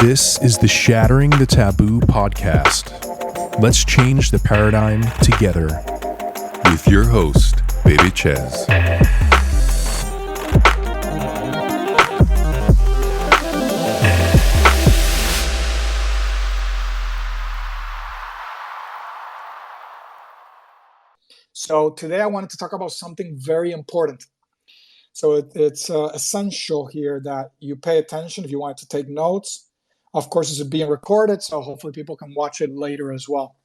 This is the Shattering the Taboo podcast. Let's change the paradigm together with your host, Bebe Chez. So today I wanted to talk about something very important. So it's essential here that you pay attention if you want to take notes. Of course, this is being recorded, so hopefully people can watch it later as well.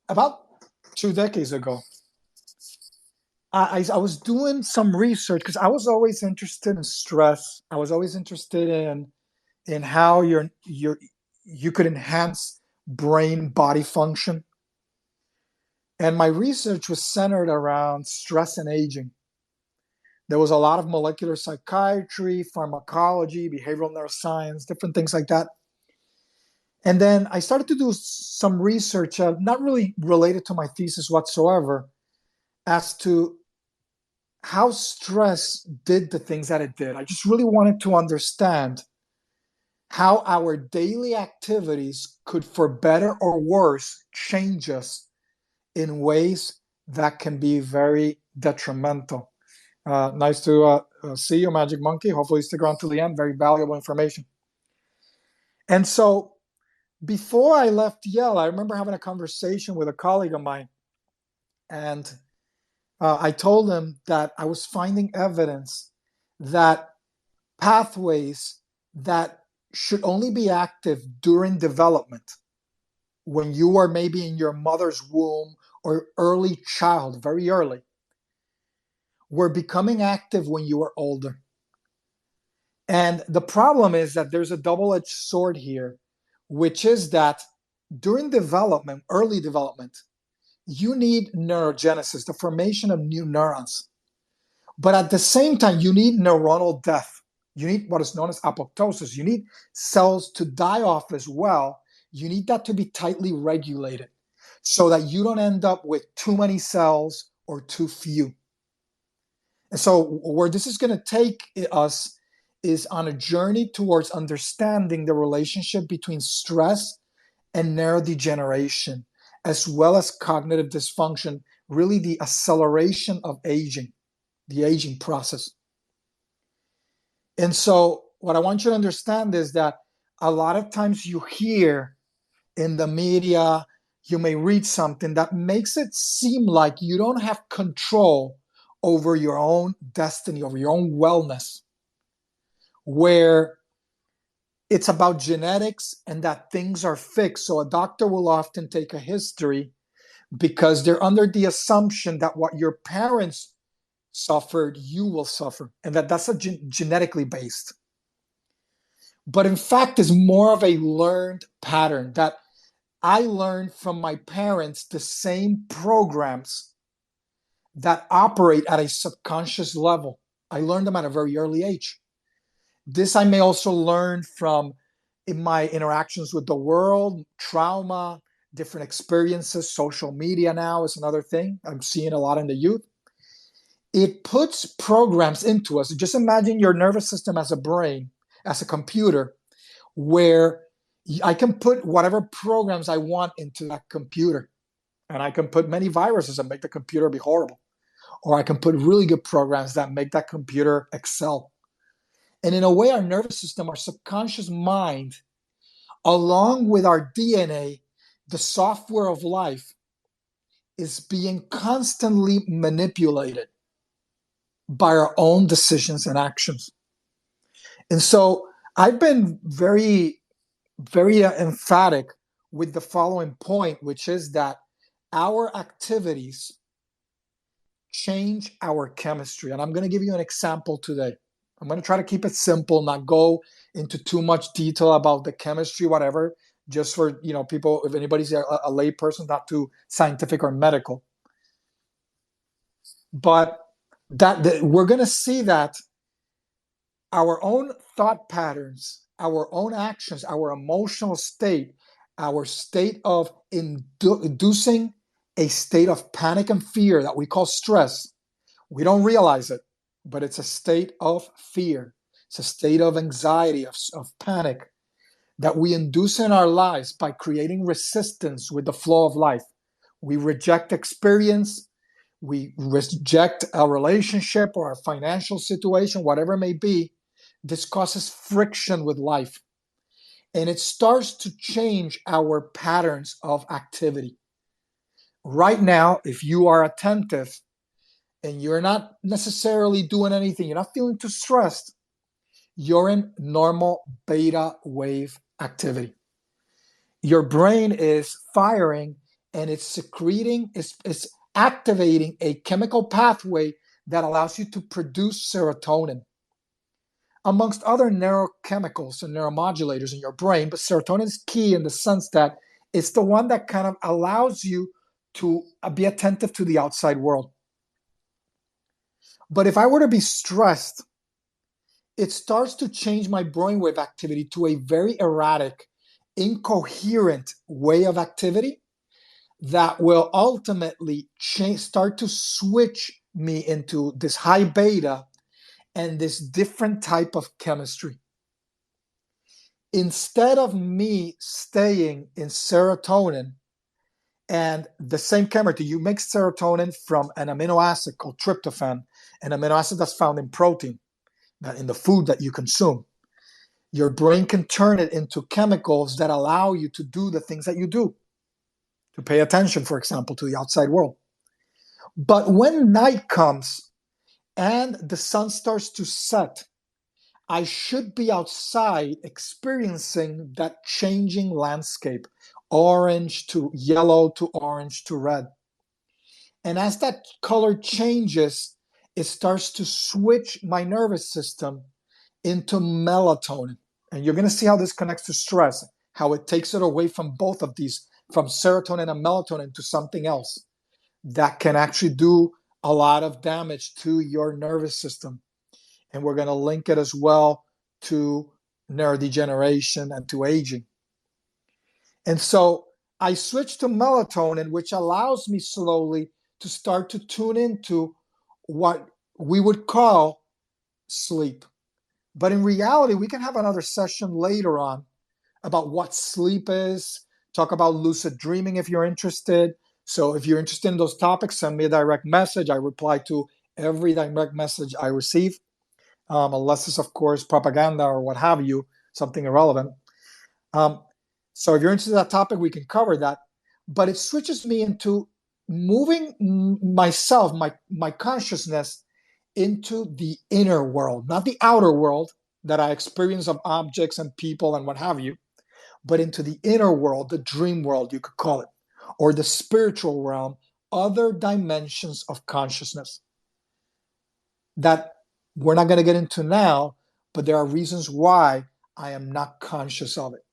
About 2 decades ago, I was doing some research because I was always interested in stress. I was always interested in how you could enhance brain body function. And my research was centered around stress and aging. There was a lot of molecular psychiatry, pharmacology, behavioral neuroscience, different things like that. And then I started to do some research, not really related to my thesis whatsoever, as to how stress did the things that it did. I just really wanted to understand how our daily activities could, for better or worse, change us in ways that can be very detrimental. Nice to see you, Magic Monkey. Hopefully stick around to the end. Very valuable information. And so before I left Yale, I remember having a conversation with a colleague of mine. And I told him that I was finding evidence that pathways that should only be active during development, when you are maybe in your mother's womb or early child, very early, were becoming active when you were older. And the problem is that there's a double-edged sword here, which is that during development, early development, you need neurogenesis, the formation of new neurons. But at the same time, you need neuronal death. You need what is known as apoptosis. You need cells to die off as well. You need that to be tightly regulated so that you don't end up with too many cells or too few. And so where this is going to take us is on a journey towards understanding the relationship between stress and neurodegeneration, as well as cognitive dysfunction, really the acceleration of aging, the aging process. And so what I want you to understand is that a lot of times you hear in the media, you may read something that makes it seem like you don't have control over your own destiny, over your own wellness, where it's about genetics and that things are fixed. So a doctor will often take a history because they're under the assumption that what your parents suffered, you will suffer, and that's genetically based. But in fact, it's more of a learned pattern that I learned from my parents the same programs that operate at a subconscious level. I learned them at a very early age. This I may also learn from in my interactions with the world, trauma, different experiences. Social media now is another thing I'm seeing a lot in the youth. It puts programs into us. Just imagine your nervous system as a brain, as a computer, where I can put whatever programs I want into that computer. And I can put many viruses and make the computer be horrible. Or I can put really good programs that make that computer excel. And in a way, our nervous system, our subconscious mind, along with our DNA, the software of life, is being constantly manipulated by our own decisions and actions. And so I've been very, very emphatic with the following point, which is that our activities change our chemistry. And I'm going to give you an example today. I'm going to try to keep it simple, not go into too much detail about the chemistry, whatever, just for, people, if anybody's a lay person, not too scientific or medical. But that we're going to see that our own thought patterns, our own actions, our emotional state, our state of inducing a state of panic and fear that we call stress. We don't realize it, but it's a state of fear. It's a state of anxiety, of panic that we induce in our lives by creating resistance with the flow of life. We reject experience, we reject a relationship or a financial situation, whatever it may be. This causes friction with life. And it starts to change our patterns of activity. Right now, if you are attentive and you're not necessarily doing anything, you're not feeling too stressed, you're in normal beta wave activity. Your brain is firing and it's secreting, it's activating a chemical pathway that allows you to produce serotonin, amongst other neurochemicals and neuromodulators in your brain. But serotonin is key in the sense that it's the one that kind of allows you to be attentive to the outside world. But if I were to be stressed, it starts to change my brainwave activity to a very erratic, incoherent way of activity that will ultimately start to switch me into this high beta and this different type of chemistry. Instead of me staying in serotonin and the same chemistry, you make serotonin from an amino acid called tryptophan, an amino acid that's found in protein, in the food that you consume. Your brain can turn it into chemicals that allow you to do the things that you do, to pay attention, for example, to the outside world. But when night comes and the sun starts to set, I should be outside experiencing that changing landscape, orange to yellow to orange to red. And as that color changes, it starts to switch my nervous system into melatonin. And you're going to see how this connects to stress, how it takes it away from both of these, from serotonin and melatonin to something else that can actually do a lot of damage to your nervous system. And we're going to link it as well to neurodegeneration and to aging. And so I switched to melatonin, which allows me slowly to start to tune into what we would call sleep. But in reality, we can have another session later on about what sleep is, talk about lucid dreaming if you're interested. So if you're interested in those topics, send me a direct message. I reply to every direct message I receive, unless it's, of course, propaganda or what have you, something irrelevant. So if you're interested in that topic, we can cover that. But it switches me into moving myself, my consciousness, into the inner world, not the outer world that I experience of objects and people and what have you, but into the inner world, the dream world, you could call it, or the spiritual realm, other dimensions of consciousness that we're not going to get into now, but there are reasons why I am not conscious of it.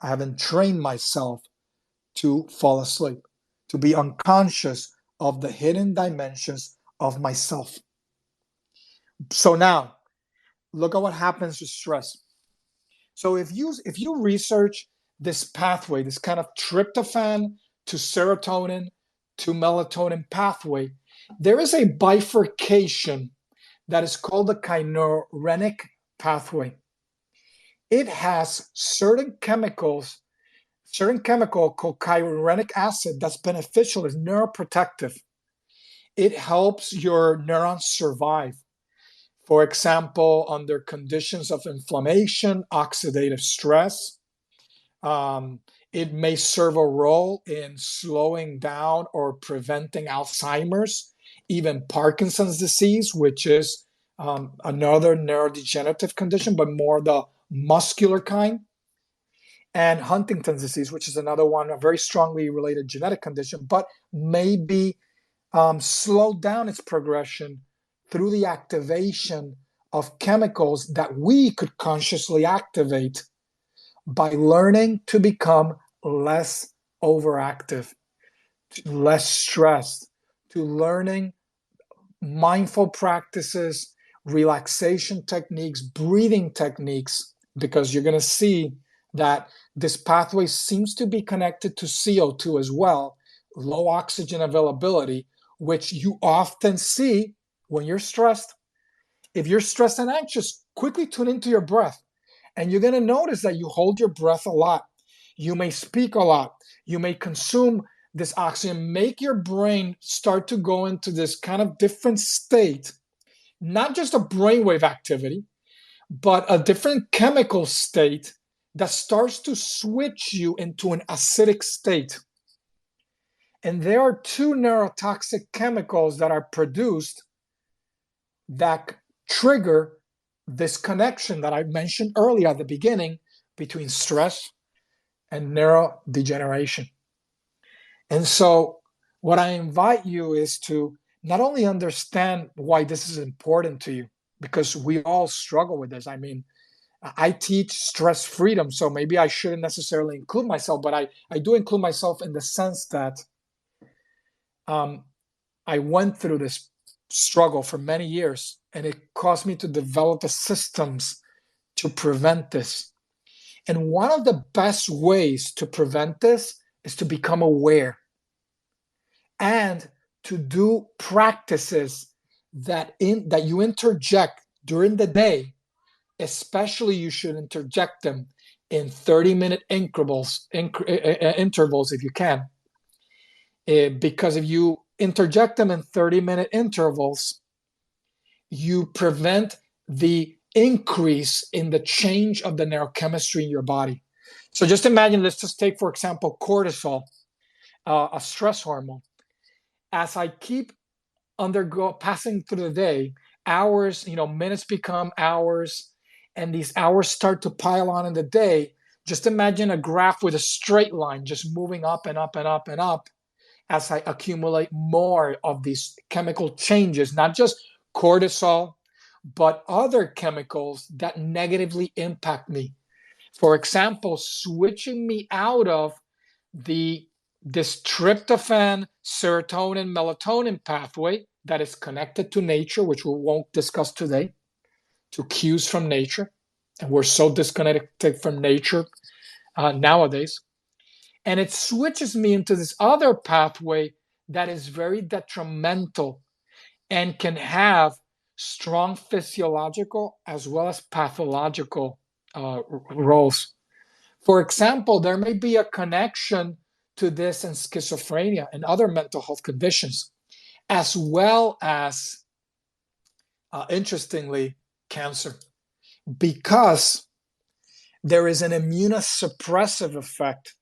I haven't trained myself to fall asleep, to be unconscious of the hidden dimensions of myself. So now, look at what happens with stress. So if you research this pathway, this kind of tryptophan to serotonin to melatonin pathway, there is a bifurcation that is called the Kynurenic pathway. It has certain chemical called Kynurenic acid that's beneficial, is neuroprotective. It helps your neurons survive. For example, under conditions of inflammation, oxidative stress, it may serve a role in slowing down or preventing Alzheimer's, even Parkinson's disease, which is another neurodegenerative condition, but more the muscular kind, and Huntington's disease, which is another one, a very strongly related genetic condition, but may be slowed down its progression through the activation of chemicals that we could consciously activate by learning to become less overactive, less stressed, to learning mindful practices, relaxation techniques, breathing techniques, because you're going to see that this pathway seems to be connected to CO2 as well, low oxygen availability, which you often see when you're stressed. If you're stressed and anxious, quickly tune into your breath And you're going to notice that you hold your breath a lot. You may speak a lot. You may consume this oxygen, make your brain start to go into this kind of different state, not just a brainwave activity, but a different chemical state that starts to switch you into an acidic state. And there are two neurotoxic chemicals that are produced that trigger this connection that I mentioned earlier at the beginning between stress and neurodegeneration. And so what I invite you is to not only understand why this is important to you, because we all struggle with this. I mean, I teach stress freedom, so maybe I shouldn't necessarily include myself, but I do include myself in the sense that I went through this struggle for many years, and it caused me to develop the systems to prevent this. And one of the best ways to prevent this is to become aware and to do practices that you interject during the day. Especially, you should interject them in 30-minute intervals if you can. Because if you interject them in 30-minute intervals, you prevent the increase in the change of the neurochemistry in your body. So just imagine, let's just take, for example, cortisol, a stress hormone. As I keep passing through the day, hours, minutes become hours, and these hours start to pile on in the day. Just imagine a graph with a straight line just moving up and up and up and up as I accumulate more of these chemical changes, not just cortisol, but other chemicals that negatively impact me. For example, switching me out of this tryptophan, serotonin, melatonin pathway that is connected to nature, which we won't discuss today, to cues from nature. And we're so disconnected from nature nowadays. And it switches me into this other pathway that is very detrimental and can have strong physiological as well as pathological roles. For example, there may be a connection to this in schizophrenia and other mental health conditions, as well as, interestingly, cancer, because there is an immunosuppressive effect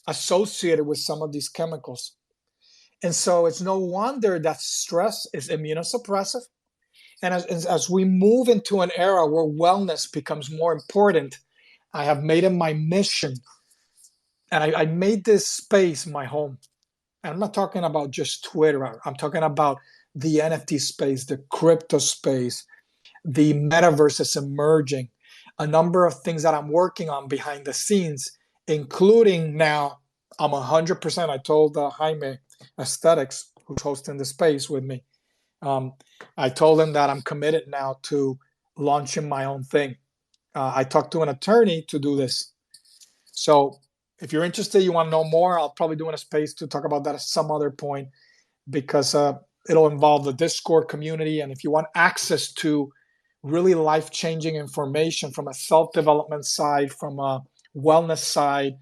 associated with some of these chemicals. And so it's no wonder that stress is immunosuppressive. And as we move into an era where wellness becomes more important, I have made it my mission, and I made this space my home. And I'm not talking about just Twitter. I'm talking about the NFT space, the crypto space, the metaverse is emerging, a number of things that I'm working on behind the scenes, including now I'm 100%. I told Jaime Aesthetics, who's hosting the space with me, I told him that I'm committed now to launching my own thing. I talked to an attorney to do this. So if you're interested, you want to know more, I'll probably do in a space to talk about that at some other point, because it'll involve the Discord community. And if you want access to really life-changing information from a self-development side, from a wellness side,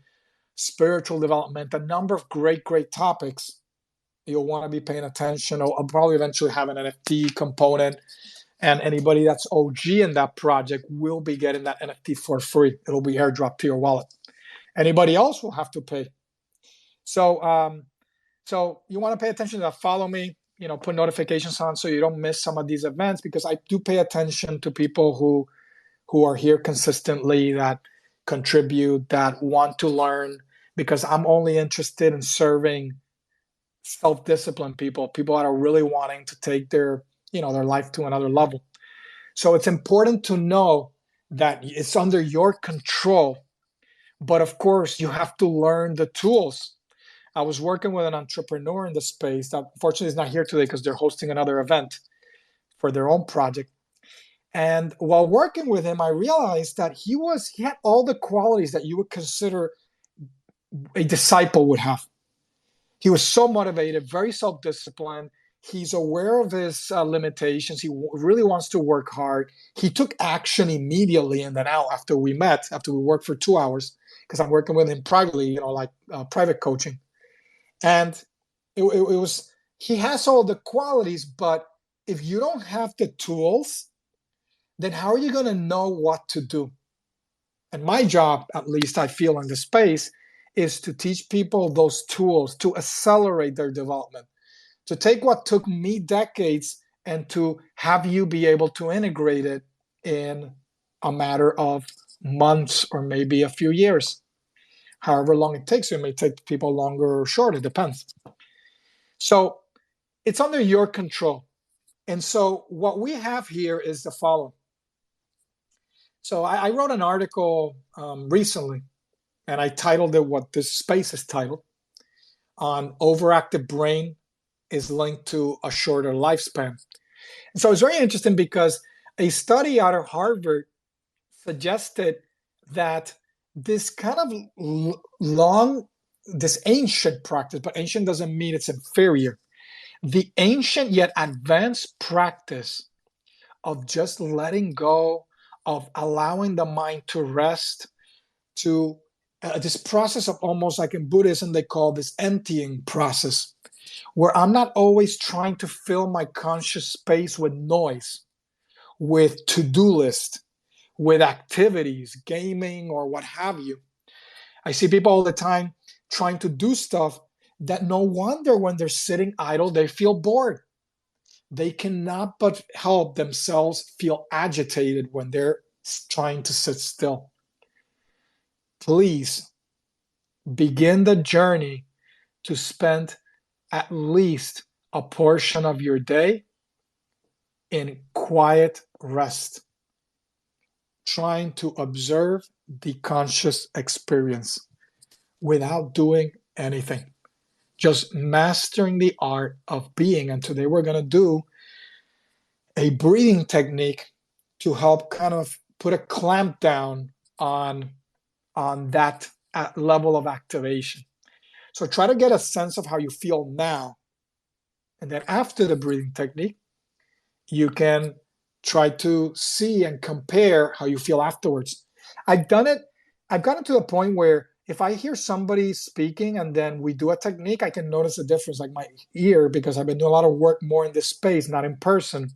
spiritual development, a number of great topics, you'll want to be paying attention. I'll probably eventually have an NFT component, and anybody that's OG in that project will be getting that NFT for free. It'll be airdropped to your wallet. Anybody else will have to pay. So you want to pay attention to that. Follow me, put notifications on so you don't miss some of these events, because I do pay attention to people who are here consistently, that contribute, that want to learn, because I'm only interested in serving self-disciplined people that are really wanting to take their life to another level. So it's important to know that it's under your control, but of course you have to learn the tools. I was working with an entrepreneur in the space that unfortunately is not here today because they're hosting another event for their own project. And while working with him, I realized that he had all the qualities that you would consider a disciple would have. He was so motivated, very self-disciplined. He's aware of his limitations. He really wants to work hard. He took action immediately, and then out after we met, after we worked for 2 hours, because I'm working with him privately, like private coaching. And it was, he has all the qualities, but if you don't have the tools, then how are you going to know what to do? And my job, at least I feel in the space, is to teach people those tools to accelerate their development, to take what took me decades and to have you be able to integrate it in a matter of months or maybe a few years. However long it takes you, it may take people longer or shorter, it depends. So it's under your control. And so what we have here is the following. So I wrote an article recently, and I titled it what this space is titled, on overactive brain is linked to a shorter lifespan. And so it's very interesting because a study out of Harvard suggested that this kind of this ancient practice, but ancient doesn't mean it's inferior, the ancient yet advanced practice of just letting go, of allowing the mind to rest, to this process of, almost like in Buddhism, they call this emptying process, where I'm not always trying to fill my conscious space with noise, with to-do list, with activities, gaming, or what have you. I see people all the time trying to do stuff that no wonder when they're sitting idle, they feel bored. They cannot but help themselves feel agitated when they're trying to sit still. Please begin the journey to spend at least a portion of your day in quiet rest, trying to observe the conscious experience without doing anything, just mastering the art of being. And today we're going to do a breathing technique to help kind of put a clamp down on that level of activation. So try to get a sense of how you feel now. And then after the breathing technique, you can try to see and compare how you feel afterwards. I've gotten to a point where if I hear somebody speaking and then we do a technique, I can notice a difference, like my ear, because I've been doing a lot of work more in this space, not in person.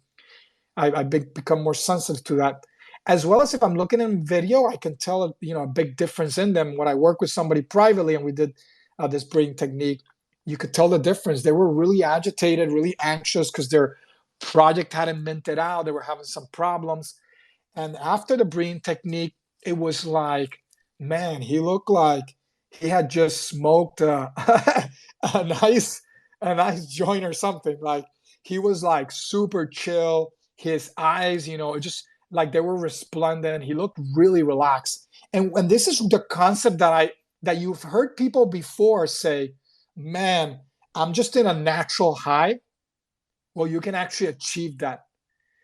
I've become more sensitive to that. As well as if I'm looking in video, I can tell a big difference in them. When I work with somebody privately and we did this breathing technique, you could tell the difference. They were really agitated, really anxious because their project hadn't minted out. They were having some problems. And after the breathing technique, it was like, man, he looked like he had just smoked a nice joint or something. Like he was like super chill. His eyes, just like they were resplendent. He looked really relaxed. And this is the concept that you've heard people before say, man, I'm just in a natural high. Well, you can actually achieve that.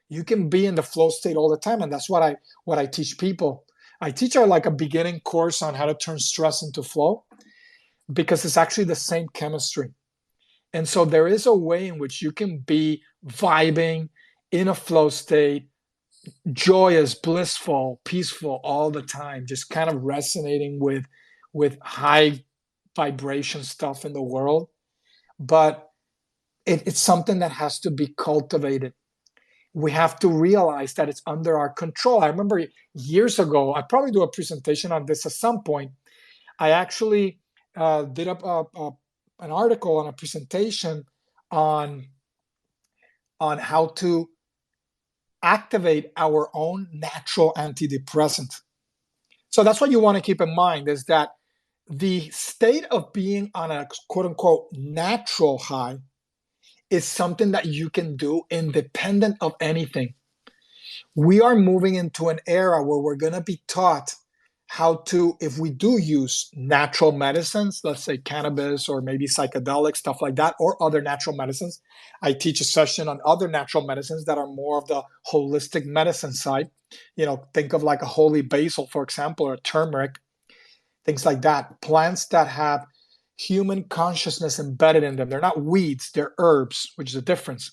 You can be in the flow state all the time. And that's what I teach people. I teach like a beginning course on how to turn stress into flow, because it's actually the same chemistry. And so there is a way in which you can be vibing in a flow state, joyous, blissful, peaceful all the time, just kind of resonating with high vibration stuff in the world. But it's something that has to be cultivated. We have to realize that it's under our control. I remember years ago, I probably do a presentation on this at some point. I actually did an article and a presentation on how to activate our own natural antidepressant. So that's what you want to keep in mind, is that the state of being on a quote unquote natural high is something that you can do independent of anything. We are moving into an era where we're going to be taught how to, if we do use natural medicines, let's say cannabis or maybe psychedelic stuff like that, or other natural medicines. I teach a session on other natural medicines that are more of the holistic medicine side. Think of like a holy basil, for example, or turmeric, things like that. Plants that have human consciousness embedded in them. They're not weeds, they're herbs, which is a difference.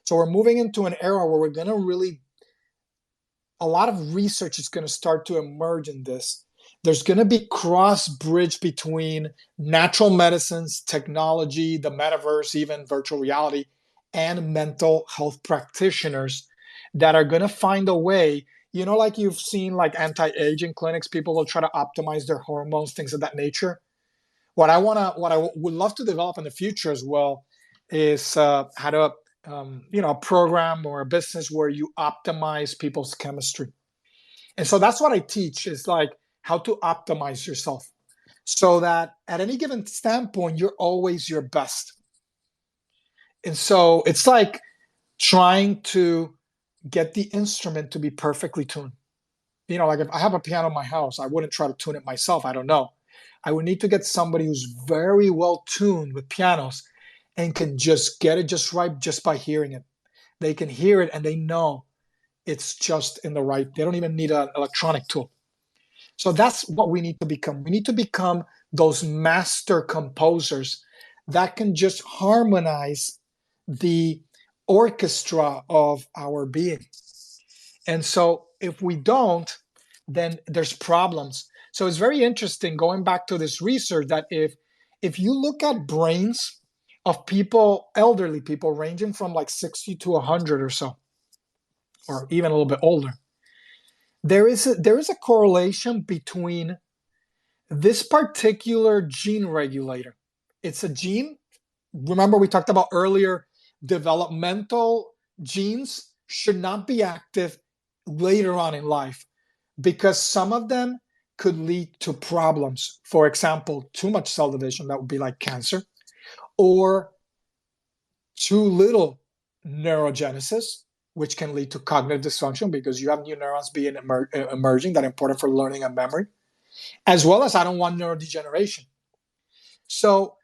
So we're moving into an era where we're going to really, a lot of research is going to start to emerge in this. There's going to be cross bridge between natural medicines, technology, the metaverse, even virtual reality, and mental health practitioners that are going to find a way, like you've seen like anti-aging clinics, people will try to optimize their hormones, things of that nature. What I would love to develop in the future as well is how to, a program or a business where you optimize people's chemistry. And so that's what I teach is like how to optimize yourself so that at any given standpoint, you're always your best. And so it's like trying to get the instrument to be perfectly tuned. Like if I have a piano in my house, I wouldn't try to tune it myself. I don't know. I would need to get somebody who's very well tuned with pianos and can just get it just right just by hearing it. They can hear it and they know it's just in the right. They don't even need an electronic tool. So that's what we need to become. We need to become those master composers that can just harmonize the orchestra of our being. And so if we don't, then there's problems. So it's very interesting going back to this research that if you look at brains of people, elderly people ranging from like 60 to 100 or so, or even a little bit older, there is a correlation between this particular gene regulator. It's a gene. Remember we talked about earlier, developmental genes should not be active later on in life because some of them could lead to problems. For example, too much cell division, that would be like cancer, or too little neurogenesis, which can lead to cognitive dysfunction because you have new neurons being emerging that are important for learning and memory, as well as I don't want neurodegeneration. So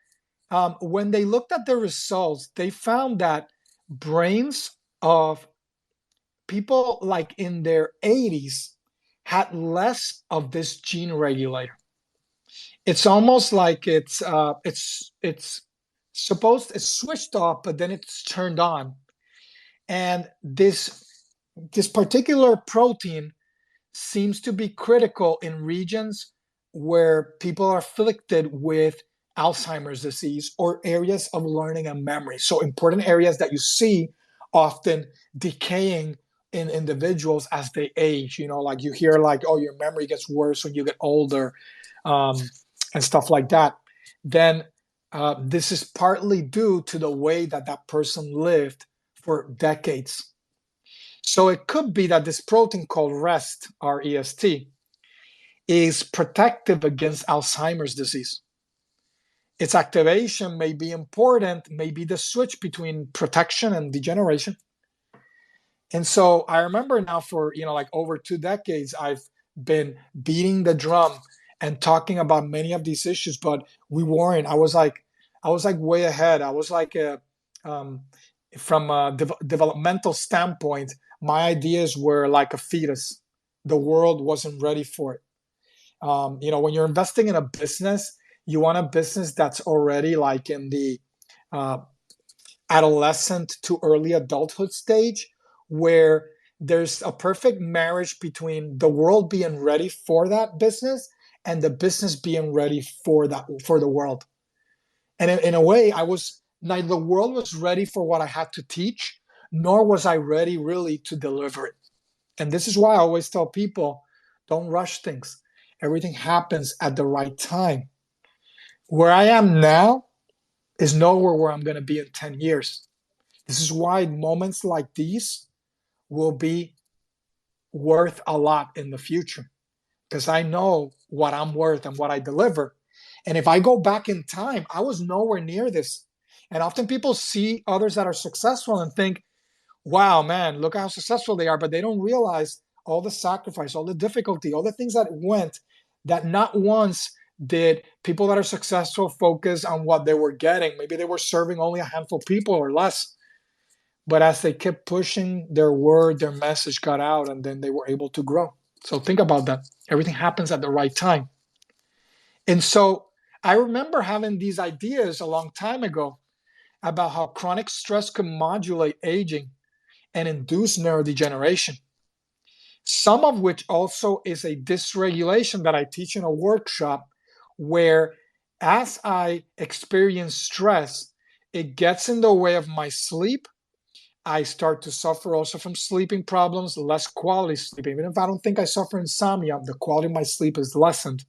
when they looked at the results, they found that brains of people like in their 80s had less of this gene regulator. It's almost like it's switched off, but then it's turned on. And this particular protein seems to be critical in regions where people are afflicted with Alzheimer's disease or areas of learning and memory. So important areas that you see often decaying in individuals as they age. Like you hear like, oh, your memory gets worse when you get older, and stuff like that. Then this is partly due to the way that that person lived for decades. So it could be that this protein called REST, R-E-S-T, is protective against Alzheimer's disease. Its activation may be important, may be the switch between protection and degeneration. And so I remember now for, like over 2 decades, I've been beating the drum and talking about many of these issues, but I was like way ahead. I was like, from a developmental standpoint, my ideas were like a fetus. The world wasn't ready for it. When you're investing in a business, you want a business that's already like in the adolescent to early adulthood stage, where there's a perfect marriage between the world being ready for that business and the business being ready for the world. And in a way, neither the world was ready for what I had to teach, nor was I ready really to deliver it. And this is why I always tell people, don't rush things. Everything happens at the right time. Where I am now is nowhere where I'm going to be in 10 years. This is why moments like these will be worth a lot in the future, because I know what I'm worth and what I deliver. And if I go back in time, I was nowhere near this. And often people see others that are successful and think, wow, man, look how successful they are. But they don't realize all the sacrifice, all the difficulty, all the things that went, that not once did people that are successful focus on what they were getting. Maybe they were serving only a handful of people or less. But as they kept pushing their word, their message got out, and then they were able to grow. So think about that. Everything happens at the right time. And so I remember having these ideas a long time ago about how chronic stress can modulate aging and induce neurodegeneration. Some of which also is a dysregulation that I teach in a workshop where, as I experience stress, it gets in the way of my sleep. I start to suffer also from sleeping problems, less quality sleep. Even if I don't think I suffer insomnia, the quality of my sleep is lessened.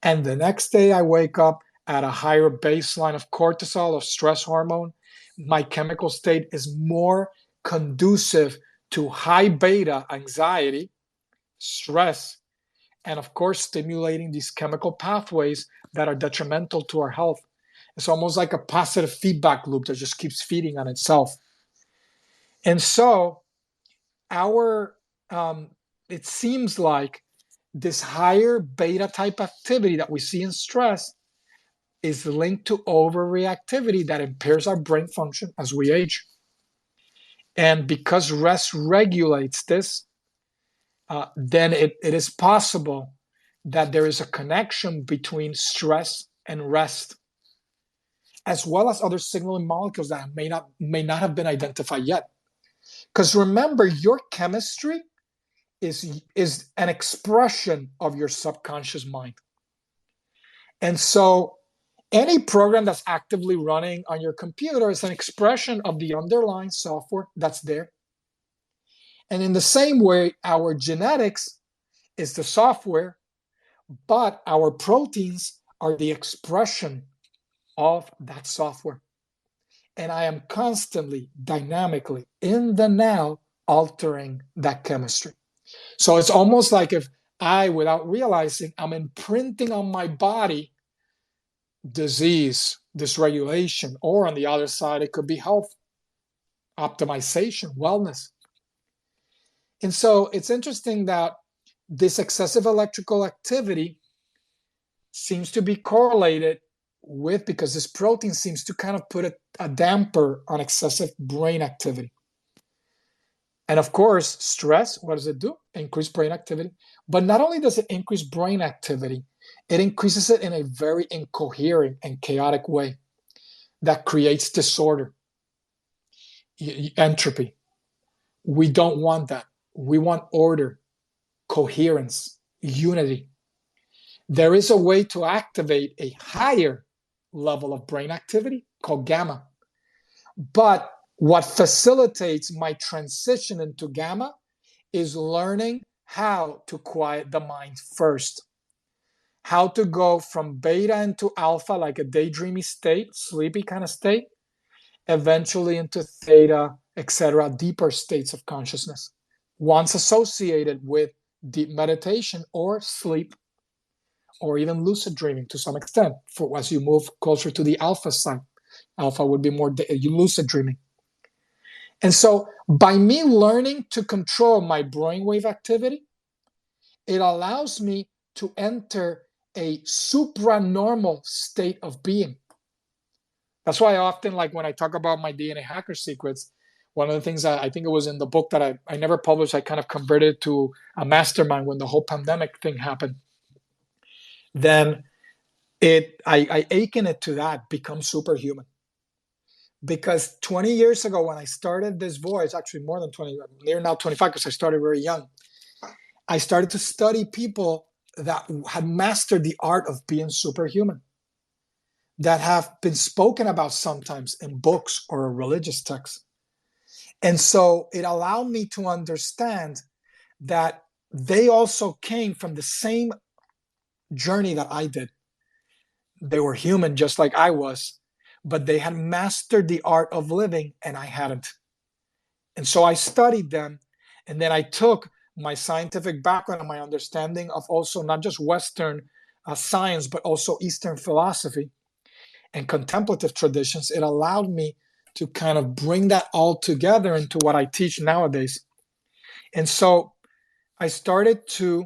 And the next day I wake up at a higher baseline of cortisol, of stress hormone. My chemical state is more conducive to high beta anxiety, stress, and of course, stimulating these chemical pathways that are detrimental to our health. It's almost like a positive feedback loop that just keeps feeding on itself. And so, our it seems like this higher beta type activity that we see in stress is linked to overreactivity that impairs our brain function as we age. And because rest regulates this, then it is possible that there is a connection between stress and rest, as well as other signaling molecules that may not have been identified yet. Because remember, your chemistry is an expression of your subconscious mind. And so any program that's actively running on your computer is an expression of the underlying software that's there. And in the same way, our genetics is the software, but our proteins are the expression of that software. And I am constantly, dynamically, in the now, altering that chemistry. So it's almost like if I, without realizing, I'm imprinting on my body disease, dysregulation, or on the other side, it could be health, optimization, wellness. And so it's interesting that this excessive electrical activity seems to be correlated with, because this protein seems to kind of put a damper on excessive brain activity. And of course, stress, what does it do? Increase brain activity. But not only does it increase brain activity, it increases it in a very incoherent and chaotic way that creates disorder, entropy. We don't want that. We want order, coherence, unity. There is a way to activate a higher level of brain activity called gamma. But what facilitates my transition into gamma is learning how to quiet the mind first. How to go from beta into alpha, like a daydreamy state, sleepy kind of state, eventually into theta, etc., deeper states of consciousness, once associated with deep meditation or sleep, or even lucid dreaming to some extent, for as you move closer to the alpha side. Alpha would be more lucid dreaming. And so by me learning to control my brainwave activity, it allows me to enter a supranormal state of being. That's why I often, like when I talk about my DNA hacker secrets, one of the things I think it was in the book that I never published, I kind of converted to a mastermind when the whole pandemic thing happened. Then I akin it to that, become superhuman. Because 20 years ago, when I started this voice, actually more than 20, near now 25, because I started very young, I started to study people that had mastered the art of being superhuman, that have been spoken about sometimes in books or religious texts. And so it allowed me to understand that they also came from the same journey that I did. They were human just like I was, but they had mastered the art of living and I hadn't. And so I studied them, and then I took my scientific background and my understanding of also not just Western science, but also Eastern philosophy and contemplative traditions. It allowed me to kind of bring that all together into what I teach nowadays. And so I started to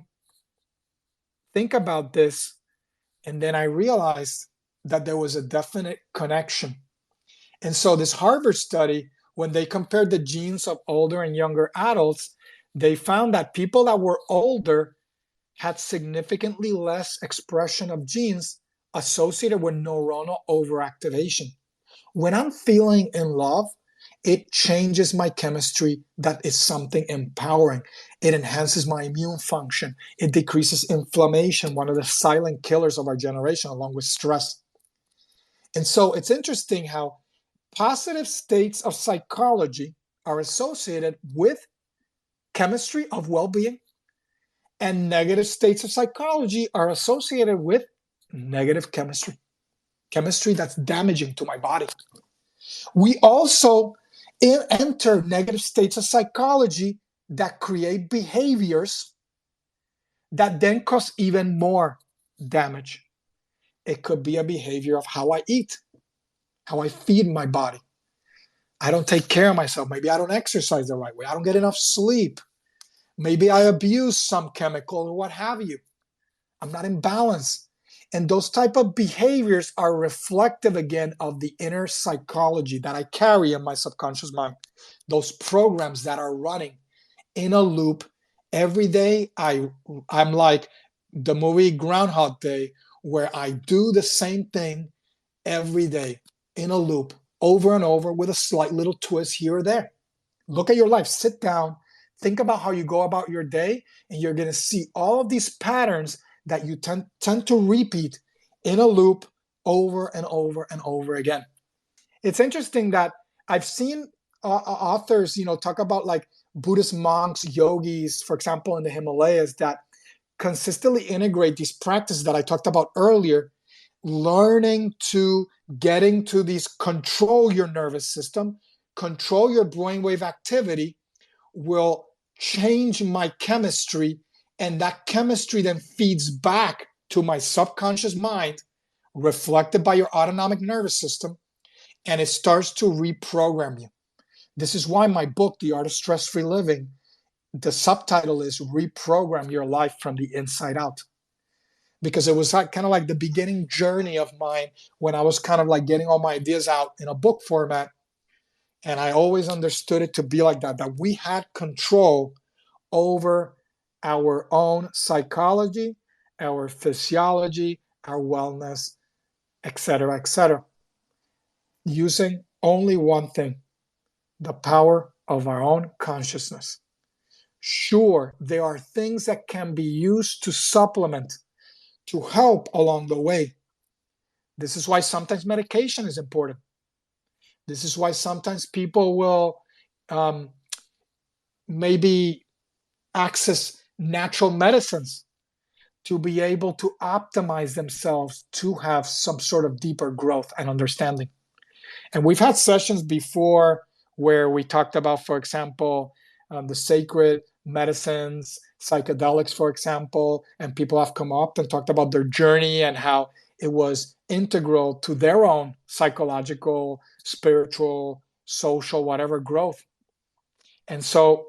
think about this, and then I realized that there was a definite connection. And so this Harvard study, when they compared the genes of older and younger adults, they found that people that were older had significantly less expression of genes associated with neuronal overactivation. When I'm feeling in love, it changes my chemistry. That is something empowering. It enhances my immune function. It decreases inflammation, one of the silent killers of our generation, along with stress. And so it's interesting how positive states of psychology are associated with chemistry of well being, and negative states of psychology are associated with negative chemistry, chemistry that's damaging to my body. We also enter negative states of psychology that create behaviors that then cause even more damage. It could be a behavior of how I eat, how I feed my body. I don't take care of myself. Maybe I don't exercise the right way. I don't get enough sleep. Maybe I abuse some chemical or what have you. I'm not in balance. And those type of behaviors are reflective again of the inner psychology that I carry in my subconscious mind. Those programs that are running in a loop every day. I'm like the movie Groundhog Day, where I do the same thing every day in a loop over and over with a slight little twist here or there. Look at your life, sit down, think about how you go about your day, and you're going to see all of these patterns that you tend to repeat in a loop over and over and over again. It's interesting that I've seen authors, talk about like Buddhist monks, yogis, for example, in the Himalayas, that consistently integrate these practices that I talked about earlier, learning to getting to these control your nervous system, control your brainwave activity will change my chemistry, and that chemistry then feeds back to my subconscious mind, reflected by your autonomic nervous system, and it starts to reprogram you. This is why my book, The Art of Stress-Free Living, the subtitle is Reprogram Your Life from the Inside Out. Because it was kind of like the beginning journey of mine when I was kind of like getting all my ideas out in a book format. And I always understood it to be like that we had control over our own psychology, our physiology, our wellness, etc., using only one thing, the power of our own consciousness. Sure, there are things that can be used to supplement, to help along the way. This is why sometimes medication is important. This is why sometimes people will maybe access natural medicines to be able to optimize themselves to have some sort of deeper growth and understanding. And we've had sessions before where we talked about, for example, the sacred medicines, psychedelics, for example, and people have come up and talked about their journey and how it was integral to their own psychological, spiritual, social, whatever growth. And so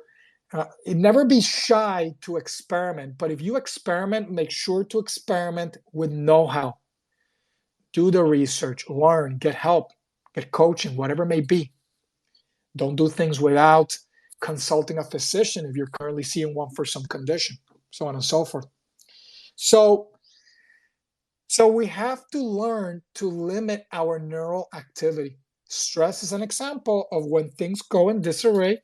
never be shy to experiment, but if you experiment, make sure to experiment with know-how. Do the research, learn, get help, get coaching, whatever it may be. Don't do things without consulting a physician if you're currently seeing one for some condition, so on and so forth. So we have to learn to limit our neural activity. Stress is an example of when things go in disarray.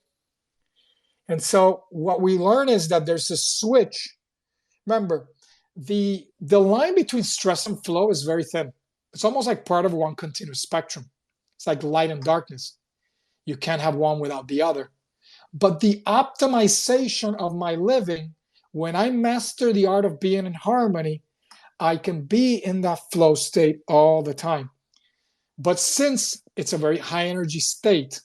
And so what we learn is that there's a switch. Remember, the line between stress and flow is very thin. It's almost like part of one continuous spectrum. It's like light and darkness. You can't have one without the other. But the optimization of my living, when I master the art of being in harmony, I can be in that flow state all the time. But since it's a very high energy state,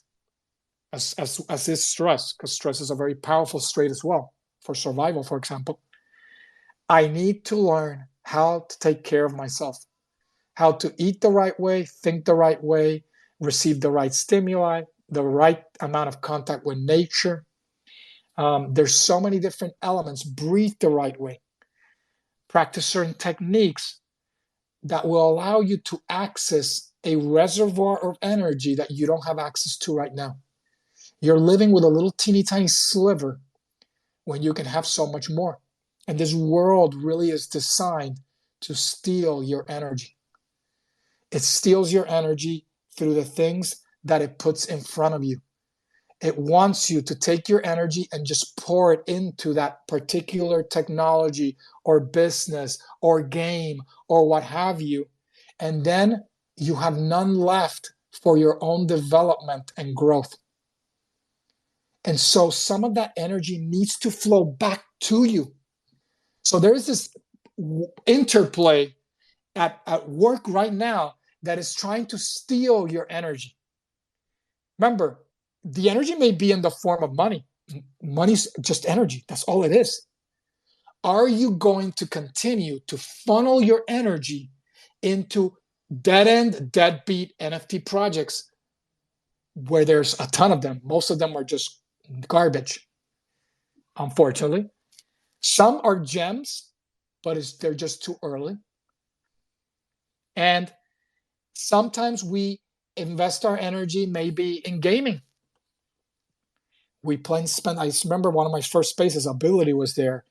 as is stress, because stress is a very powerful state as well for survival, for example, I need to learn how to take care of myself, how to eat the right way, think the right way, receive the right stimuli, the right amount of contact with nature. There's so many different elements. Breathe the right way. Practice certain techniques that will allow you to access a reservoir of energy that you don't have access to right now. You're living with a little teeny tiny sliver when you can have so much more. And this world really is designed to steal your energy. It steals your energy through the things that it puts in front of you. It wants you to take your energy and just pour it into that particular technology or business or game or what have you. And then you have none left for your own development and growth. And so some of that energy needs to flow back to you. So there is this interplay at work right now that is trying to steal your energy. Remember, the energy may be in the form of money. Money's just energy. That's all it is. Are you going to continue to funnel your energy into dead-end, deadbeat NFT projects where there's a ton of them? Most of them are just garbage, unfortunately. Some are gems, but they're just too early. And sometimes we invest our energy maybe in gaming. I remember one of my first spaces, Ability was there.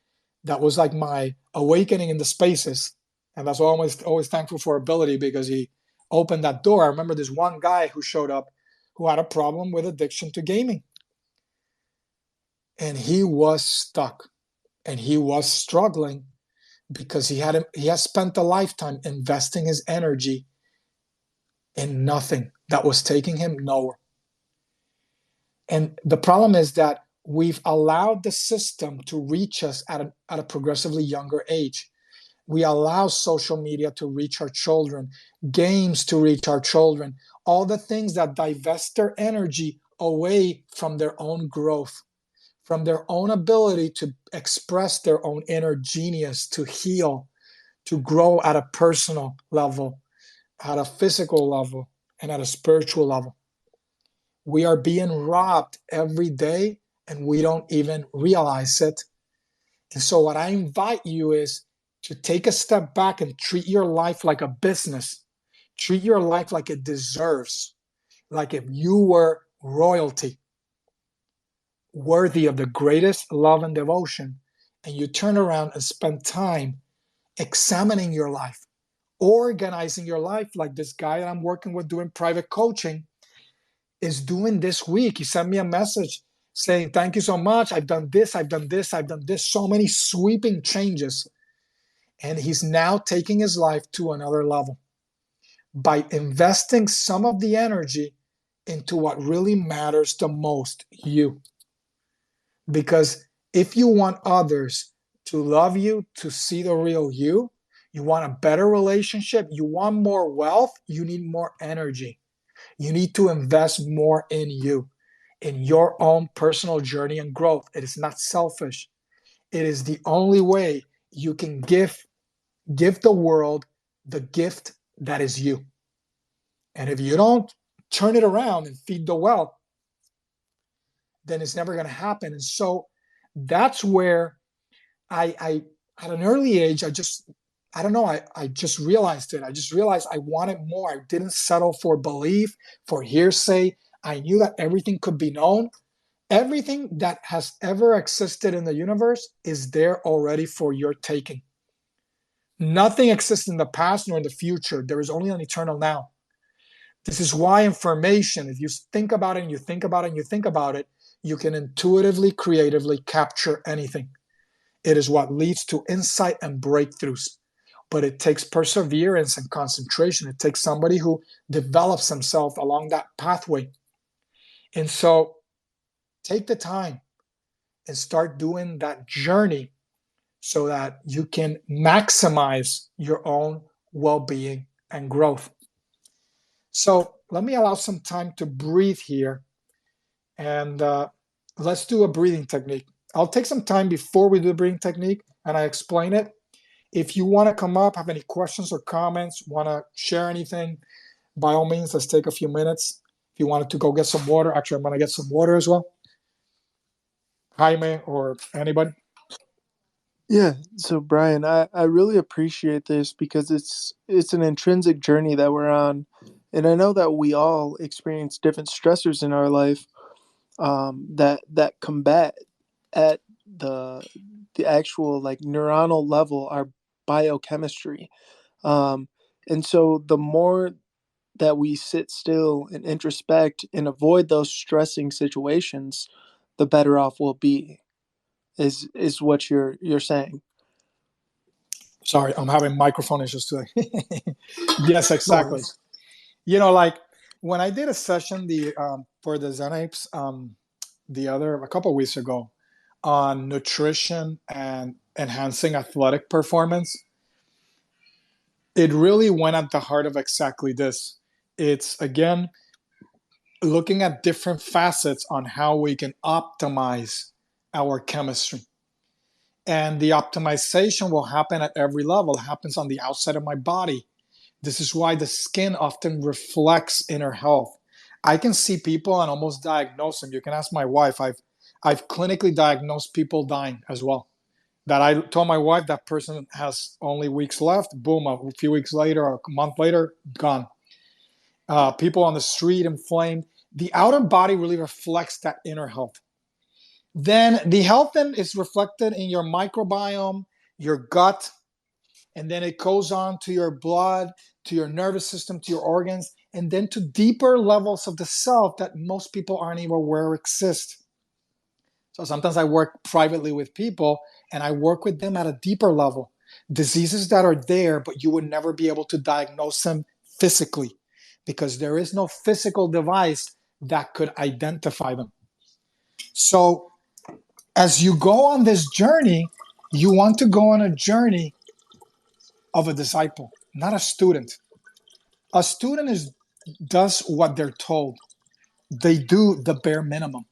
That was like my awakening in the spaces. And that's why I'm always thankful for Ability, because he opened that door. I remember this one guy who showed up who had a problem with addiction to gaming. And he was stuck and he was struggling because he has spent a lifetime investing his energy in nothing that was taking him nowhere. And the problem is that we've allowed the system to reach us at a progressively younger age. We allow social media to reach our children, games to reach our children, all the things that divest their energy away from their own growth, from their own ability to express their own inner genius, to heal, to grow at a personal level, at a physical level, and at a spiritual level. We are being robbed every day and we don't even realize it. And so what I invite you is to take a step back and treat your life like a business. Treat your life like it deserves, like if you were royalty, worthy of the greatest love and devotion. And you turn around and spend time examining your life, organizing your life, like this guy that I'm working with doing private coaching is doing this week. He sent me a message saying, thank you so much. I've done this, I've done this, I've done this. So many sweeping changes. And he's now taking his life to another level by investing some of the energy into what really matters the most, you. Because if you want others to love you, to see the real you, you want a better relationship, you want more wealth, you need more energy. You need to invest more in you, in your own personal journey and growth. It is not selfish. It is the only way you can give the world the gift that is you. And if you don't turn it around and feed the well, then it's never going to happen. And so that's where I at an early age, I don't know, I just realized it. I just realized I wanted more. I didn't settle for belief, for hearsay. I knew that everything could be known. Everything that has ever existed in the universe is there already for your taking. Nothing exists in the past nor in the future. There is only an eternal now. This is why information, if you think about it and you think about it and you think about it, you can intuitively, creatively capture anything. It is what leads to insight and breakthroughs. But it takes perseverance and concentration. It takes somebody who develops himself along that pathway. And so take the time and start doing that journey so that you can maximize your own well-being and growth. So let me allow some time to breathe here, and let's do a breathing technique. I'll take some time before we do the breathing technique and I explain it. If you want to come up, have any questions or comments, want to share anything, by all means, let's take a few minutes. If you wanted to go get some water, actually, I'm going to get some water as well. Jaime or anybody? Yeah, so Brian, I really appreciate this because it's an intrinsic journey that we're on. And I know that we all experience different stressors in our life that combat at the actual like neuronal level our biochemistry. And so the more that we sit still and introspect and avoid those stressing situations, the better off we'll be. Is what you're saying. Sorry, I'm having microphone issues today. Yes, No exactly. worries. Like when I did a session for the Zen Apes a couple of weeks ago on nutrition and enhancing athletic performance, it really went at the heart of exactly this. It's again looking at different facets on how we can optimize our chemistry. And the optimization will happen at every level. It happens on the outside of my body. This is why the skin often reflects inner health. I can see people and almost diagnose them. You can ask my wife. I've clinically diagnosed people dying as well. That I told my wife that person has only weeks left. Boom, a few weeks later or a month later, gone. People on the street inflamed. The outer body really reflects that inner health. Then the health then is reflected in your microbiome, your gut, and then it goes on to your blood, to your nervous system, to your organs, and then to deeper levels of the self that most people aren't even aware exist. So sometimes I work privately with people and I work with them at a deeper level. Diseases that are there, but you would never be able to diagnose them physically because there is no physical device that could identify them. So as you go on this journey, you want to go on a journey of a disciple, not a student. A student does what they're told. They do the bare minimum.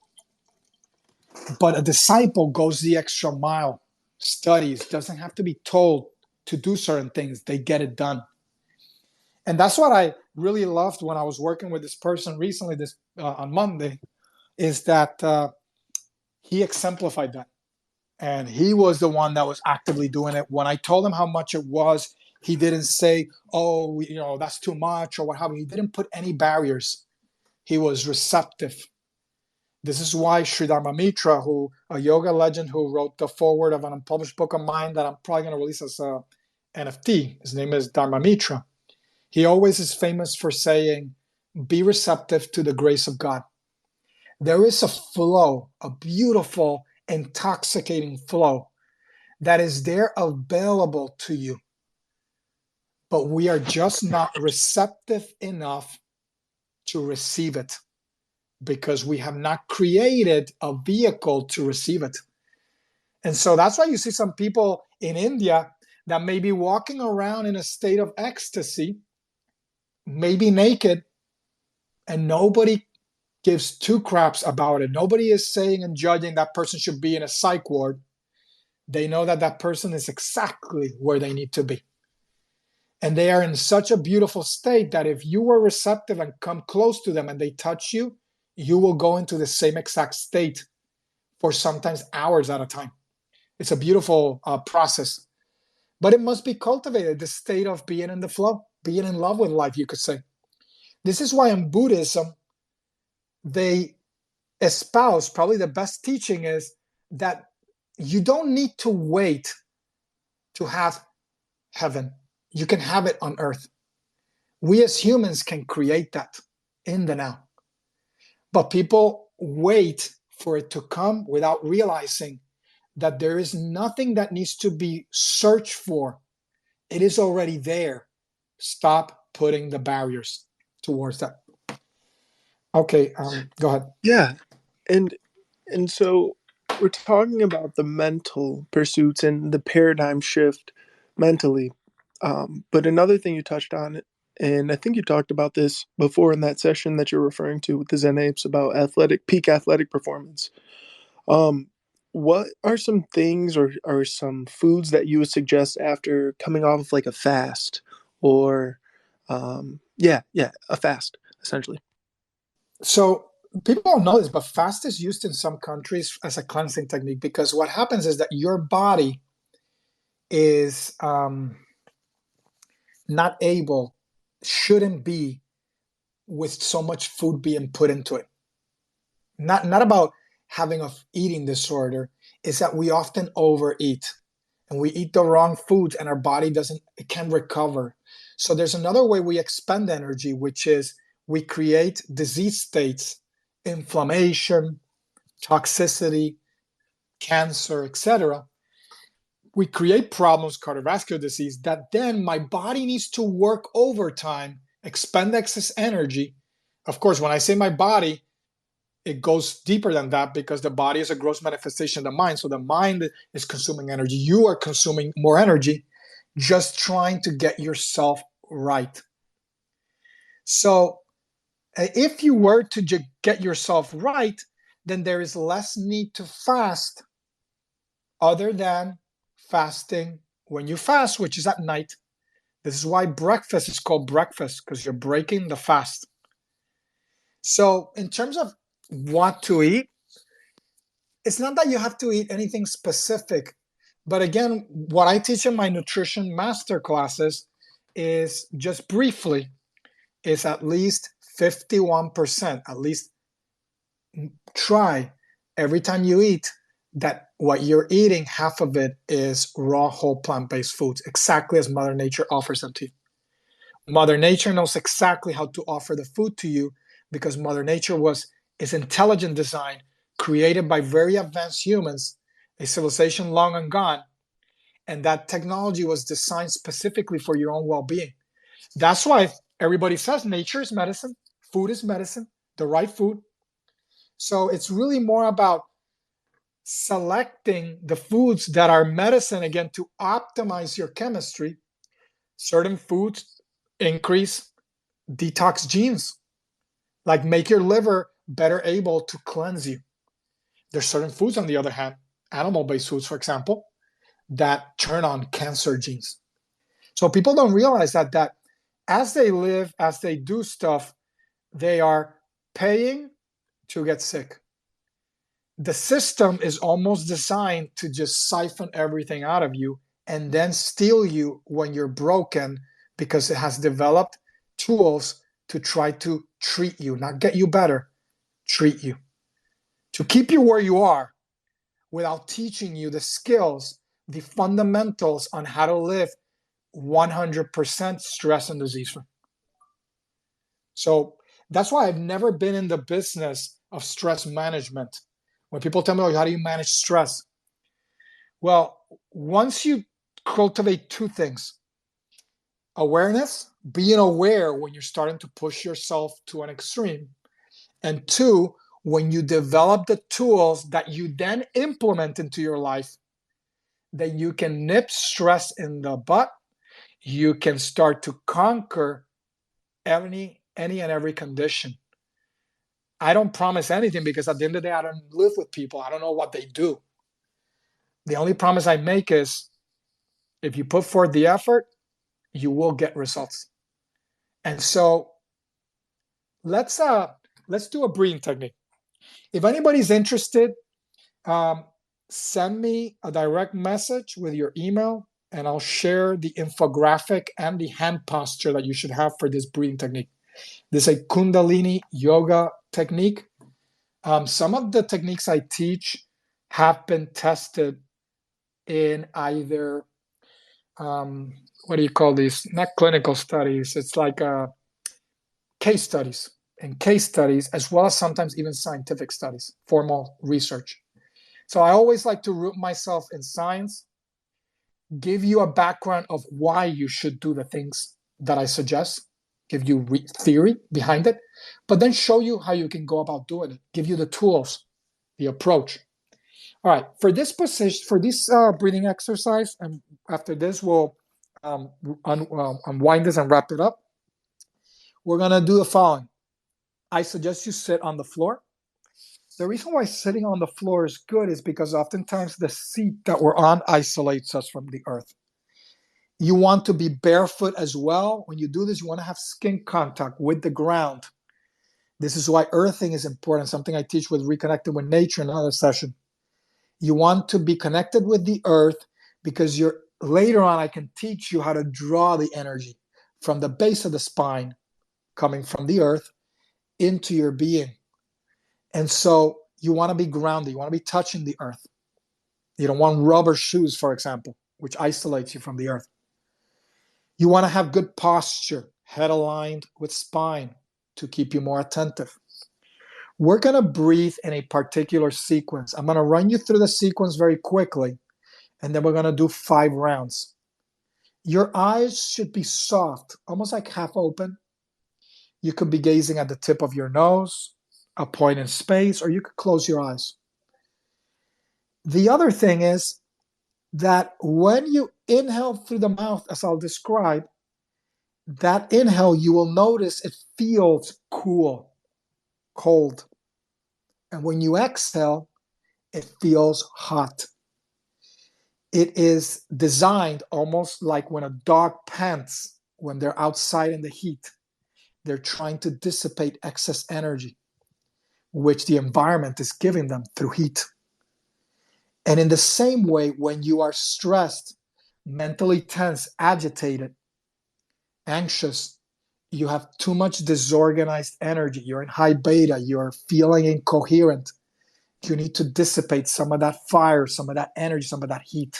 But a disciple goes the extra mile, studies, doesn't have to be told to do certain things. They get it done. And that's what I really loved when I was working with this person recently, on Monday, is that he exemplified that. And he was the one that was actively doing it. When I told him how much it was, he didn't say, oh, that's too much or what have you. He didn't put any barriers. He was receptive. This is why Sri Dharma Mitra, a yoga legend who wrote the foreword of an unpublished book of mine that I'm probably going to release as a NFT. His name is Dharma Mitra. He always is famous for saying, be receptive to the grace of God. There is a flow, a beautiful, intoxicating flow that is there available to you. But we are just not receptive enough to receive it because we have not created a vehicle to receive it. And so that's why you see some people in India that may be walking around in a state of ecstasy, maybe naked, and nobody gives two craps about it. Nobody is saying and judging that person should be in a psych ward. They know that that person is exactly where they need to be. And they are in such a beautiful state that if you were receptive and come close to them and they touch you, you will go into the same exact state for sometimes hours at a time. It's a beautiful process. But it must be cultivated, the state of being in the flow, being in love with life, you could say. This is why in Buddhism, they espouse, probably the best teaching is that you don't need to wait to have heaven. You can have it on earth. We as humans can create that in the now. But people wait for it to come without realizing that there is nothing that needs to be searched for. It is already there. Stop putting the barriers towards that. Okay, go ahead. Yeah, and so we're talking about the mental pursuits and the paradigm shift mentally. But another thing you touched on, and I think you talked about this before in that session that you're referring to with the Zen Apes about peak athletic performance. What are some things or some foods that you would suggest after coming off of like a fast or, a fast essentially? So people don't know this, but fast is used in some countries as a cleansing technique because what happens is that your body is not able, shouldn't be with so much food being put into it. Not about having a eating disorder, is that we often overeat and we eat the wrong foods and our body it can't recover. So there's another way we expend energy, which is we create disease states, inflammation, toxicity, cancer, etc. We create problems, cardiovascular disease, that then my body needs to work overtime, expend excess energy. Of course, when I say my body, it goes deeper than that, because the body is a gross manifestation of the mind. So the mind is consuming energy. You are consuming more energy just trying to get yourself right. So if you were to get yourself right, then there is less need to fast, other than fasting when you fast, which is at night. This is why breakfast is called breakfast, because you're breaking the fast. So in terms of what to eat, it's not that you have to eat anything specific, but again, what I teach in my nutrition master classes is, just briefly, is at least 51%. At least try, every time you eat, that what you're eating, half of it is raw, whole plant-based foods, exactly as Mother Nature offers them to you. Mother Nature knows exactly how to offer the food to you, because Mother Nature is intelligent design created by very advanced humans, a civilization long and gone, and that technology was designed specifically for your own well-being. That's why everybody says nature is medicine, food is medicine, the right food. So it's really more about selecting the foods that are medicine, again, to optimize your chemistry. Certain foods increase detox genes, like make your liver better able to cleanse you. There's certain foods, on the other hand, animal-based foods, for example, that turn on cancer genes. So people don't realize that as they live, as they do stuff, they are paying to get sick. The system is almost designed to just siphon everything out of you and then steal you when you're broken, because it has developed tools to try to treat you, not get you better, treat you, to keep you where you are without teaching you the skills, the fundamentals on how to live 100% stress and disease free. So that's why I've never been in the business of stress management. When people tell me, oh, how do you manage stress? Well, once you cultivate two things: awareness, being aware when you're starting to push yourself to an extreme, and two, when you develop the tools that you then implement into your life, then you can nip stress in the butt. You can start to conquer any and every condition. I don't promise anything, because at the end of the day, I don't live with people. I don't know what they do. The only promise I make is, if you put forth the effort, you will get results. And so let's do a breathing technique. If anybody's interested, send me a direct message with your email, and I'll share the infographic and the hand posture that you should have for this breathing technique. This is a Kundalini yoga technique. Some of the techniques I teach have been tested in either, what do you call these? Not clinical studies. It's like case studies. And case studies, as well as sometimes even scientific studies, formal research. So I always like to root myself in science, give you a background of why you should do the things that I suggest, give you theory behind it, but then show you how you can go about doing it, give you the tools, the approach. All right, for this position, for this breathing exercise, and after this, we'll unwind this and wrap it up. We're gonna do the following. I suggest you sit on the floor. The reason why sitting on the floor is good is because oftentimes the seat that we're on isolates us from the earth. You want to be barefoot as well. When you do this, you want to have skin contact with the ground. This is why earthing is important, something I teach with Reconnecting with Nature in another session. You want to be connected with the earth, because later on I can teach you how to draw the energy from the base of the spine, coming from the earth, into your being. And so you want to be grounded. You want to be touching the earth. You don't want rubber shoes, for example, which isolates you from the earth. You want to have good posture, head aligned with spine to keep you more attentive. We're going to breathe in a particular sequence. I'm going to run you through the sequence very quickly, and then we're going to do 5 rounds. Your eyes should be soft, almost like half open. You could be gazing at the tip of your nose, a point in space, or you could close your eyes. The other thing is that when you inhale through the mouth, as I'll describe, that inhale, you will notice it feels cool, cold. And when you exhale, it feels hot. It is designed almost like when a dog pants when they're outside in the heat. They're trying to dissipate excess energy, which the environment is giving them through heat. And in the same way, when you are stressed, mentally tense, agitated, anxious, you have too much disorganized energy. You're in high beta. You're feeling incoherent. You need to dissipate some of that fire, some of that energy, some of that heat.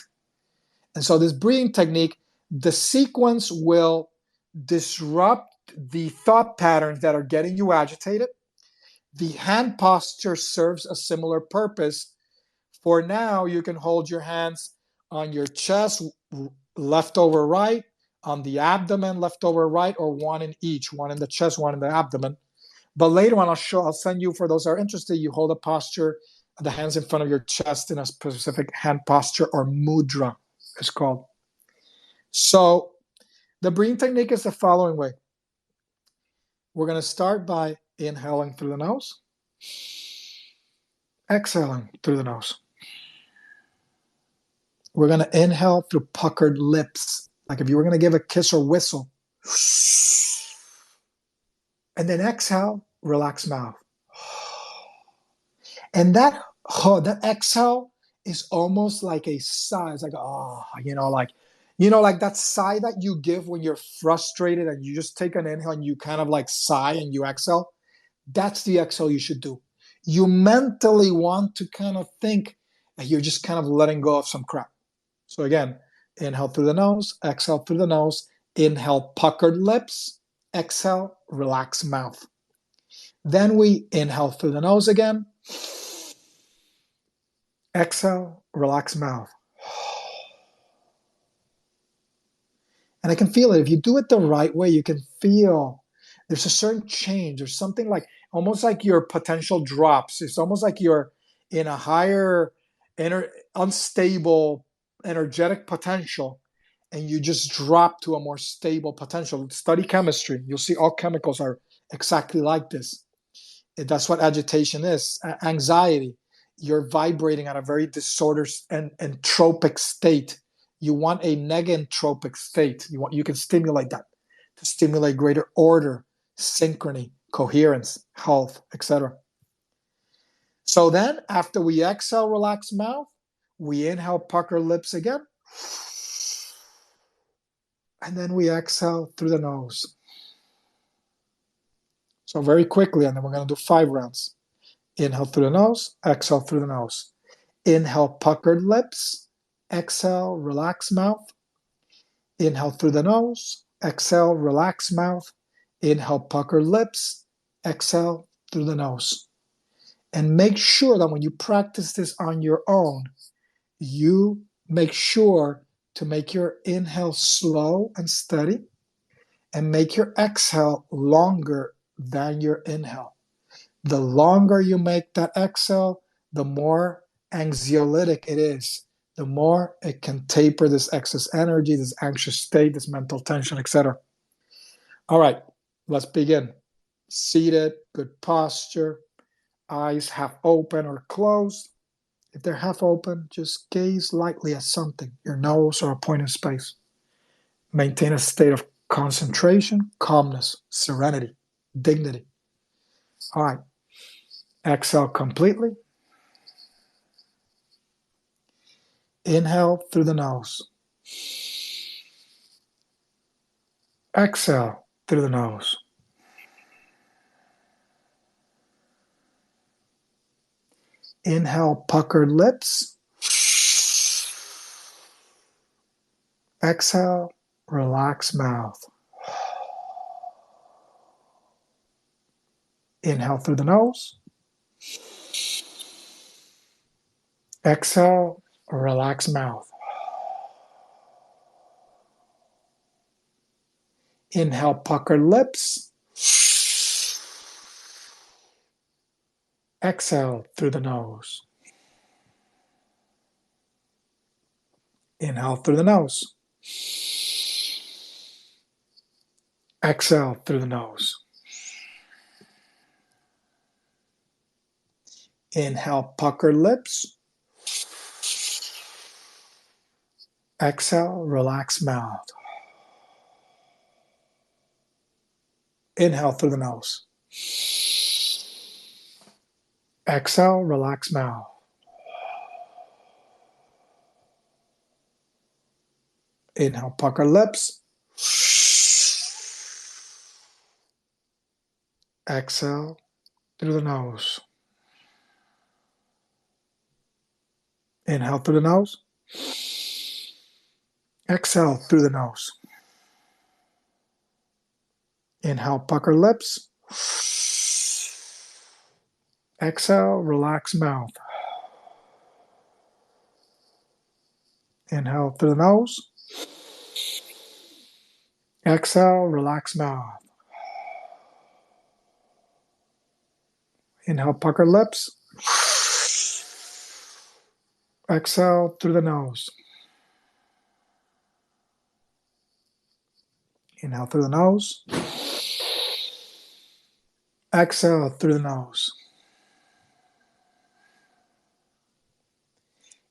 And so this breathing technique, the sequence will disrupt the thought patterns that are getting you agitated. The hand posture serves a similar purpose. For now, you can hold your hands on your chest, left over right, on the abdomen, left over right, or one in each, one in the chest, one in the abdomen. But later on, I'll send you, for those that are interested, you hold a posture, the hands in front of your chest in a specific hand posture, or mudra, it's called. So the breathing technique is the following way. We're going to start by inhaling through the nose, exhaling through the nose. We're going to inhale through puckered lips, like if you were going to give a kiss or whistle. And then exhale, relax mouth. And that exhale is almost like a sigh. It's like, like that sigh that you give when you're frustrated and you just take an inhale and you kind of like sigh and you exhale. That's the exhale you should do. You mentally want to kind of think that you're just kind of letting go of some crap. So again, inhale through the nose, exhale through the nose, inhale, puckered lips, exhale, relax mouth. Then we inhale through the nose again, exhale, relax mouth. And I can feel it. If you do it the right way, you can feel there's a certain change. There's something like almost like your potential drops. It's almost like you're in a higher, unstable, energetic potential, and you just drop to a more stable potential. Study chemistry. You'll see all chemicals are exactly like this. That's what agitation is. Anxiety. You're vibrating at a very disordered and entropic state. You want a negentropic state. You can stimulate that to stimulate greater order, synchrony, coherence, health, etc. So then, after we exhale, relax mouth, we inhale, pucker lips again, and then we exhale through the nose. So very quickly, and then we're going to do 5 rounds. Inhale through the nose, exhale through the nose. Inhale, puckered lips, exhale, relax mouth. Inhale through the nose, exhale, relax mouth. Inhale, pucker lips, exhale through the nose. And make sure that when you practice this on your own, you make sure to make your inhale slow and steady and make your exhale longer than your inhale. The longer you make that exhale, the more anxiolytic it is, the more it can taper this excess energy, this anxious state, this mental tension, etc. All right, let's begin. Seated, good posture, eyes half open or closed. If they're half open, just gaze lightly at something, your nose or a point in space. Maintain a state of concentration, calmness, serenity, dignity. All right, exhale completely. Inhale through the nose. Exhale through the nose. Inhale, puckered lips. Exhale, Relax mouth. Inhale through the nose. Exhale, relax mouth. Inhale, pucker lips. Exhale through the nose. Inhale through the nose. Exhale through the nose. Inhale, pucker lips. Exhale, relax mouth. Inhale through the nose. Exhale, relax mouth. Inhale, pucker lips. Exhale through the nose. Inhale through the nose. Exhale through the nose. Inhale, pucker lips. Exhale, relax mouth. Inhale through the nose. Exhale, relax mouth. Inhale, pucker lips. Exhale through the nose. Inhale through the nose. Exhale through the nose.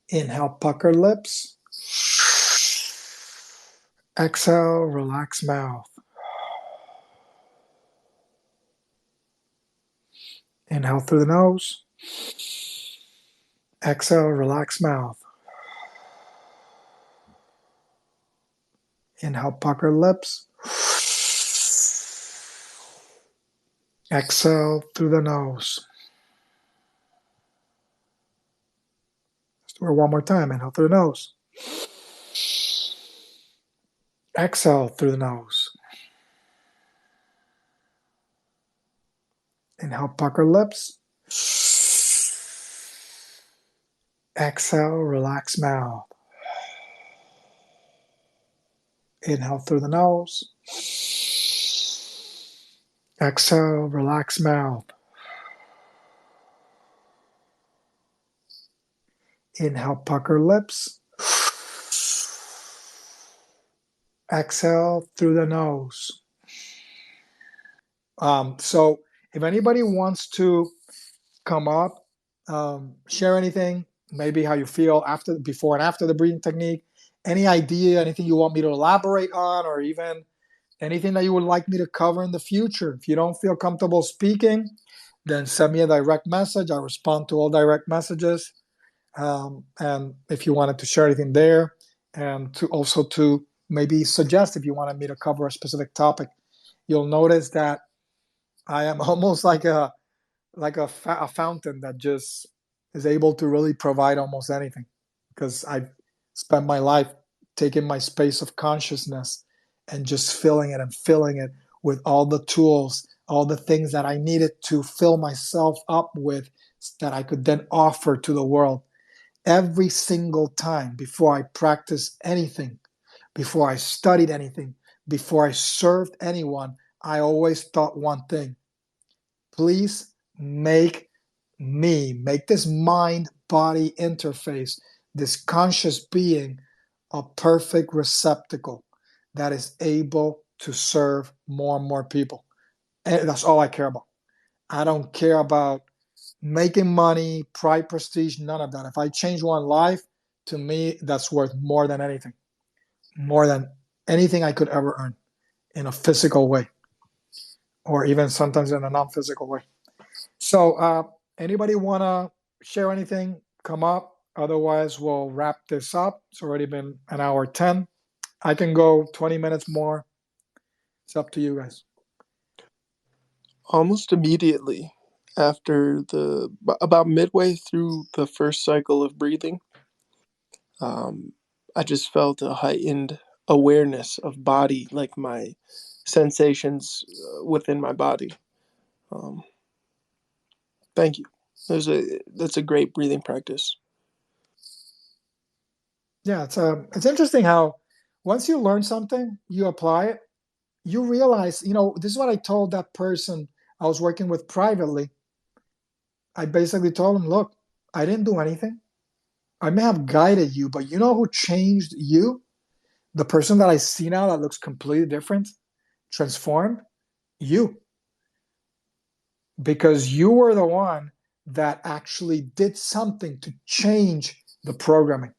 Inhale, pucker lips. Exhale, relax mouth. Inhale through the nose. Exhale, relax mouth. Inhale, pucker lips. Exhale through the nose. Let's do it one more time. Inhale through the nose. Exhale through the nose. Inhale, pucker lips. Exhale, relax mouth. Inhale through the nose. Exhale, relax mouth. Inhale, pucker lips. Exhale through the nose. So if anybody wants to come up, share anything, maybe how you feel before and after the breathing technique, any idea, anything you want me to elaborate on, or even anything that you would like me to cover in the future. If you don't feel comfortable speaking, then send me a direct message. I respond to all direct messages. And if you wanted to share anything there, and to maybe suggest if you wanted me to cover a specific topic, you'll notice that I am almost like a fountain that just is able to really provide almost anything, because I've spent my life taking my space of consciousness and just filling it with all the tools, all the things that I needed to fill myself up with, that I could then offer to the world. Every single time before I practiced anything, before I studied anything, before I served anyone, I always thought one thing: please make this mind-body interface, this conscious being, a perfect receptacle that is able to serve more and more people. And that's all I care about. I don't care about making money, pride, prestige, none of that. If I change one life, to me, that's worth more than anything, more than anything I could ever earn in a physical way, or even sometimes in a non-physical way. So anybody want to share anything, come up. Otherwise, we'll wrap this up. It's already been an hour 10. I can go 20 minutes more. It's up to you guys. Almost immediately after about midway through the first cycle of breathing, I just felt a heightened awareness of body, like my sensations within my body. Thank you. That's a great breathing practice. Yeah, it's interesting how once you learn something, you apply it, you realize, this is what I told that person I was working with privately. I basically told him, look, I didn't do anything. I may have guided you, but you know who changed you? The person that I see now that looks completely different, transformed? You. Because you were the one that actually did something to change the programming.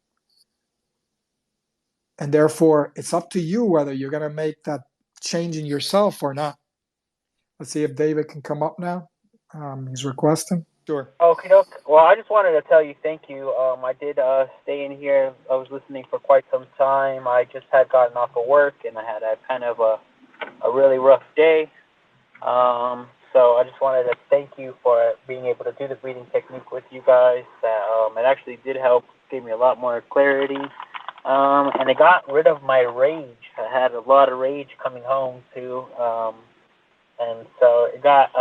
And therefore, it's up to you whether you're going to make that change in yourself or not. Let's see if David can come up now. He's requesting. Sure. Okay, well, I just wanted to tell you thank you. I did stay in here. I was listening for quite some time. I just had gotten off of work, and I had kind of a really rough day. So I just wanted to thank you for being able to do the breathing technique with you guys. It actually did help, gave me a lot more clarity, and it got rid of my rage. I had a lot of rage coming home too, and so it got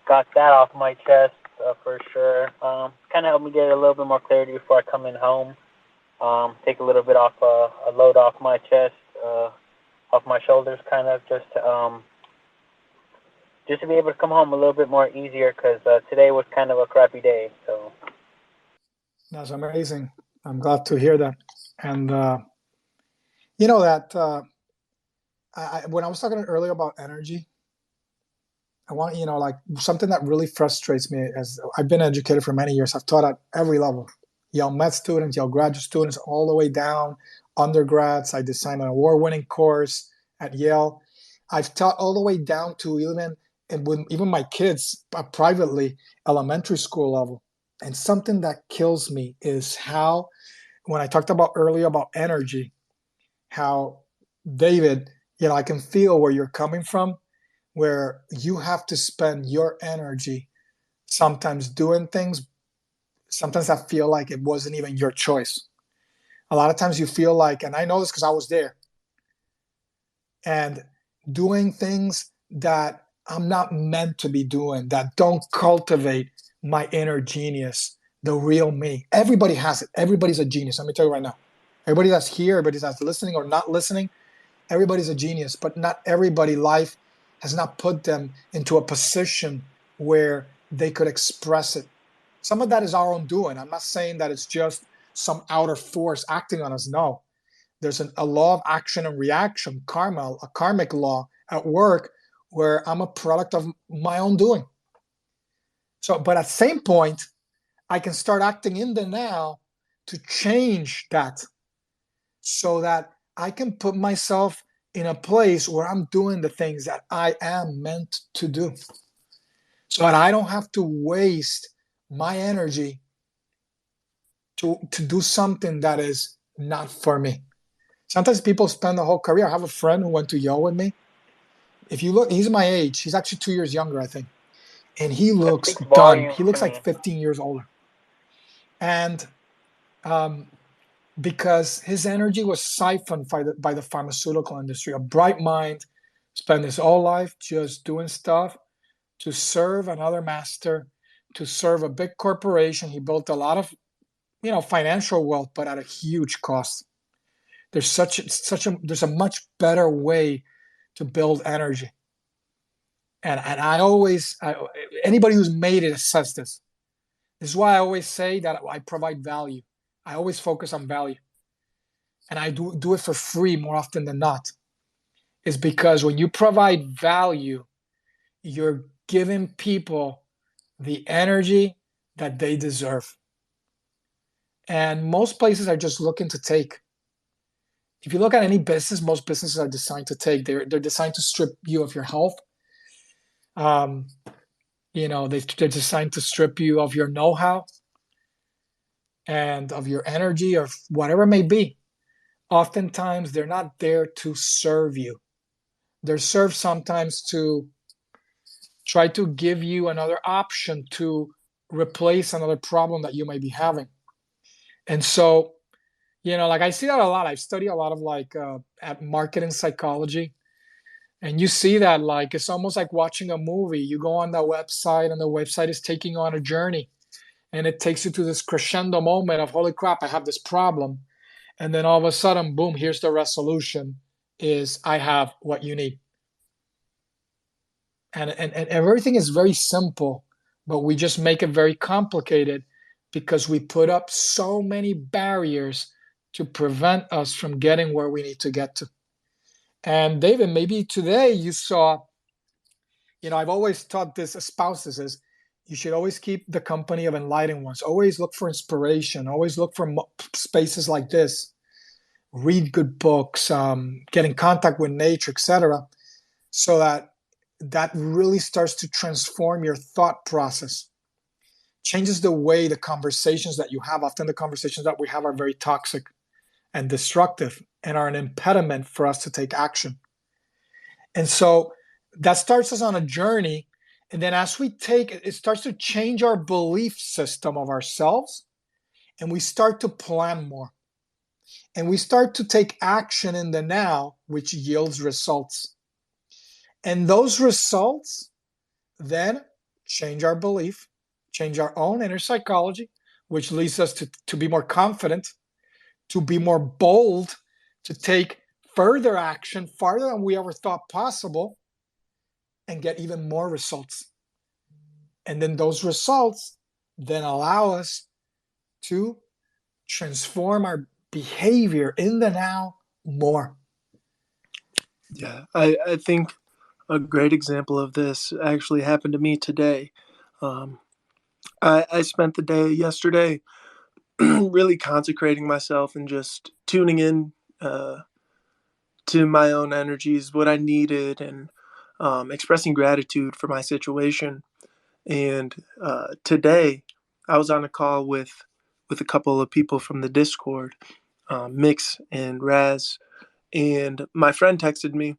that off my chest for sure. Kind of helped me get a little bit more clarity before I come in home. Take a little bit off a load off my chest, off my shoulders, kind of just to be able to come home a little bit more easier, because today was kind of a crappy day. So that's amazing. I'm glad to hear that. And you know that when I was talking earlier about energy, I want, like something that really frustrates me, as I've been educated for many years. I've taught at every level, Yale med students, Yale graduate students, all the way down, undergrads. I designed an award-winning course at Yale. I've taught all the way down to even my kids privately, elementary school level. And something that kills me is how, when I talked about earlier about energy, how David, I can feel where you're coming from, where you have to spend your energy sometimes doing things. Sometimes I feel like it wasn't even your choice. A lot of times you feel like, and I know this because I was there, and doing things that I'm not meant to be doing, that don't cultivate my inner genius, the real me. Everybody has it. Everybody's a genius. Let me tell you right now. Everybody that's here, everybody that's listening or not listening, everybody's a genius, but not everybody, life has not put them into a position where they could express it. Some of that is our own doing. I'm not saying that it's just some outer force acting on us. No, there's a law of action and reaction, karma, a karmic law at work, where I'm a product of my own doing. So, but at the same point, I can start acting in the now to change that, so that I can put myself in a place where I'm doing the things that I am meant to do, so that I don't have to waste my energy to do something that is not for me. Sometimes people spend the whole career. I have a friend who went to Yale with me. If you look, he's my age. He's actually 2 years younger, I think. And he looks done. He looks like 15 years older. And because his energy was siphoned by the pharmaceutical industry. A bright mind spent his whole life just doing stuff to serve another master, to serve a big corporation. He built a lot of, financial wealth, but at a huge cost. There's there's a much better way to build energy. And anybody who's made it says this. This is why I always say that I provide value. I always focus on value. And I do it for free more often than not. Is because when you provide value, you're giving people the energy that they deserve. And most places are just looking to take. If you look at any business, most businesses are designed to take. They're designed to strip you of your health. They're designed to strip you of your know-how and of your energy, or whatever it may be. Oftentimes, they're not there to serve you. They're served sometimes to try to give you another option to replace another problem that you might be having. And so, Like I see that a lot. I study a lot of like at marketing psychology. And you see that like it's almost like watching a movie. You go on the website and the website is taking you on a journey. And it takes you to this crescendo moment of holy crap, I have this problem. And then all of a sudden, boom, here's the resolution is I have what you need. And everything is very simple, but we just make it very complicated because we put up so many barriers to prevent us from getting where we need to get to. And David, maybe today you saw, I've always taught this spouses is you should always keep the company of enlightened ones. Always look for inspiration. Always look for spaces like this. Read good books, get in contact with nature, etc., so that really starts to transform your thought process. Changes the way the conversations that you have. Often the conversations that we have are very toxic and destructive and are an impediment for us to take action. And so that starts us on a journey. And then as we take it, it starts to change our belief system of ourselves. And we start to plan more. And we start to take action in the now, which yields results. And those results then change our belief, change our own inner psychology, which leads us to be more confident, to be more bold, to take further action, farther than we ever thought possible, and get even more results. And then those results then allow us to transform our behavior in the now more. Yeah, I think a great example of this actually happened to me today. I spent the day yesterday really consecrating myself and just tuning in to my own energies, what I needed, and expressing gratitude for my situation. And today, I was on a call with a couple of people from the Discord, Mix and Raz, and my friend texted me,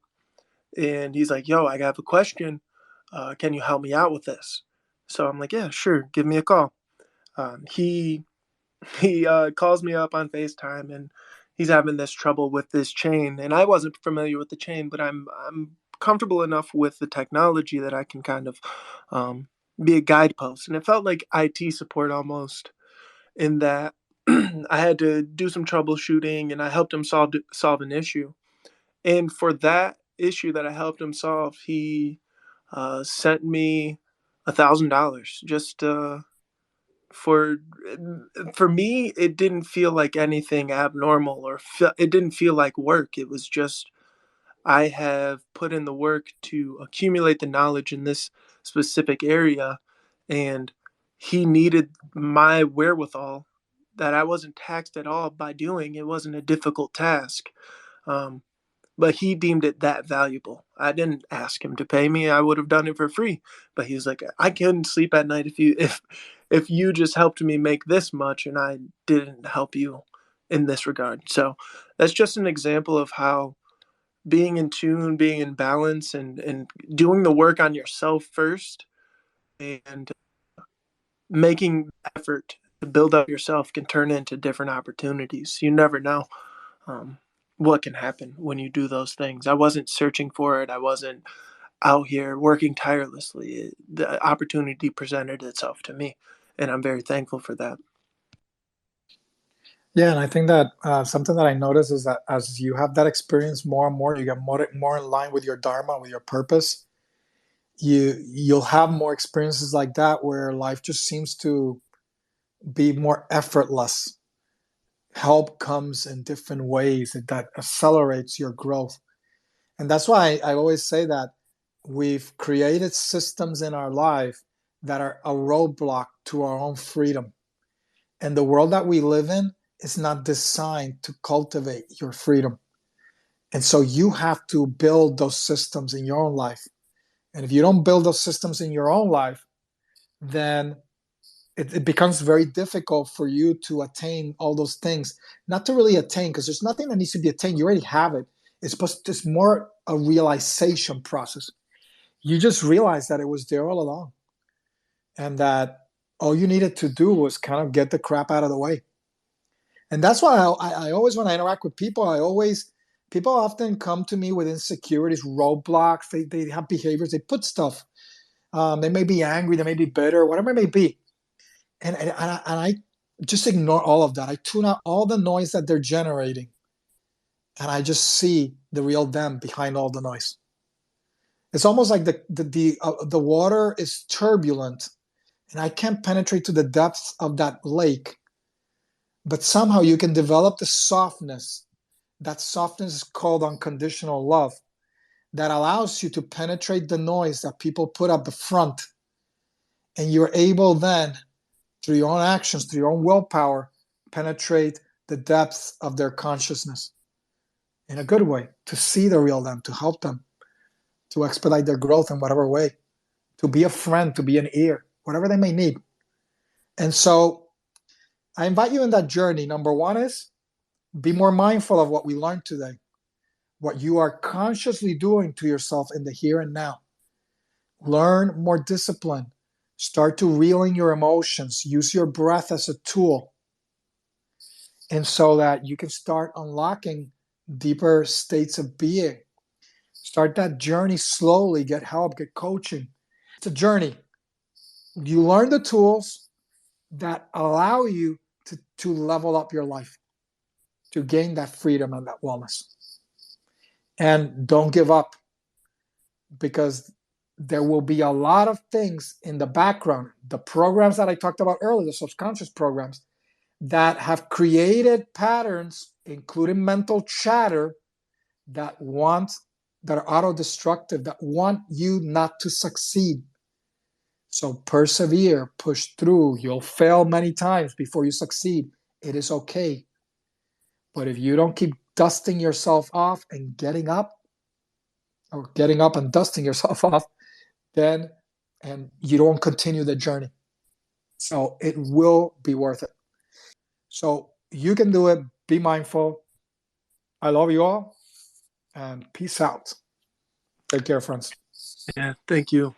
and he's like, "Yo, I have a question. Can you help me out with this?" So I'm like, "Yeah, sure. Give me a call." He calls me up on FaceTime, and he's having this trouble with this chain, and I wasn't familiar with the chain, but I'm comfortable enough with the technology that I can kind of be a guidepost. And it felt like IT support almost, in that I had to do some troubleshooting, and I helped him solve an issue. And for that issue that I helped him solve, he sent me $1,000 just for for me. It didn't feel like anything abnormal, or it didn't feel like work. It was just, I have put in the work to accumulate the knowledge in this specific area, and he needed my wherewithal that I wasn't taxed at all by doing. It wasn't a difficult task. um, but he deemed it that valuable. I didn't ask him to pay me. I would have done it for free. But he was like, I couldn't sleep at night if you just helped me make this much and I didn't help you in this regard. So that's just an example of how being in tune, being in balance, and doing the work on yourself first, and making effort to build up yourself can turn into different opportunities. You never know um, what can happen when you do those things. I wasn't searching for it. I wasn't out here working tirelessly. The opportunity presented itself to me, and I'm very thankful for that. Yeah, and I think that something that I notice is that as you have that experience more and more, you get more in line with your dharma, with your purpose. You'll have more experiences like that where life just seems to be more effortless. Help comes in different ways that accelerates your growth. And that's why I always say that we've created systems in our life that are a roadblock to our own freedom. And the world that we live in is not designed to cultivate your freedom. And so you have to build those systems in your own life. And if you don't build those systems in your own life, then it becomes very difficult for you to attain all those things. Not to really attain, because there's nothing that needs to be attained. You already have it. It's more a realization process. You just realize that it was there all along, and that all you needed to do was kind of get the crap out of the way. And that's why I always, when I interact with people, people often come to me with insecurities, roadblocks. They have behaviors, they put stuff. They may be angry, they may be bitter, whatever it may be. And I just ignore all of that. I tune out all the noise that they're generating. And I just see the real them behind all the noise. It's almost like the water is turbulent, and I can't penetrate to the depths of that lake. But somehow you can develop the softness. That softness is called unconditional love, that allows you to penetrate the noise that people put up the front. And you're able then, through your own actions, through your own willpower, penetrate the depths of their consciousness in a good way, to see the real them, to help them, to expedite their growth in whatever way, to be a friend, to be an ear, whatever they may need. And so I invite you in that journey. Number one is be more mindful of what we learned today, what you are consciously doing to yourself in the here and now. Learn more discipline. Start to reel in your emotions. Use your breath as a tool. And so that you can start unlocking deeper states of being. Start that journey slowly. Get help, get coaching. It's a journey. You learn the tools that allow you to level up your life, to gain that freedom and that wellness. And don't give up, because there will be a lot of things in the background, the programs that I talked about earlier, the subconscious programs, that have created patterns, including mental chatter, that are auto-destructive, that want you not to succeed. So persevere, push through. You'll fail many times before you succeed. It is okay. But if you don't keep dusting yourself off and getting up and dusting yourself off, then and you don't continue the journey. So it will be worth it. So you can do it. Be mindful. I love you all, and peace out. Take care, friends. Yeah, thank you.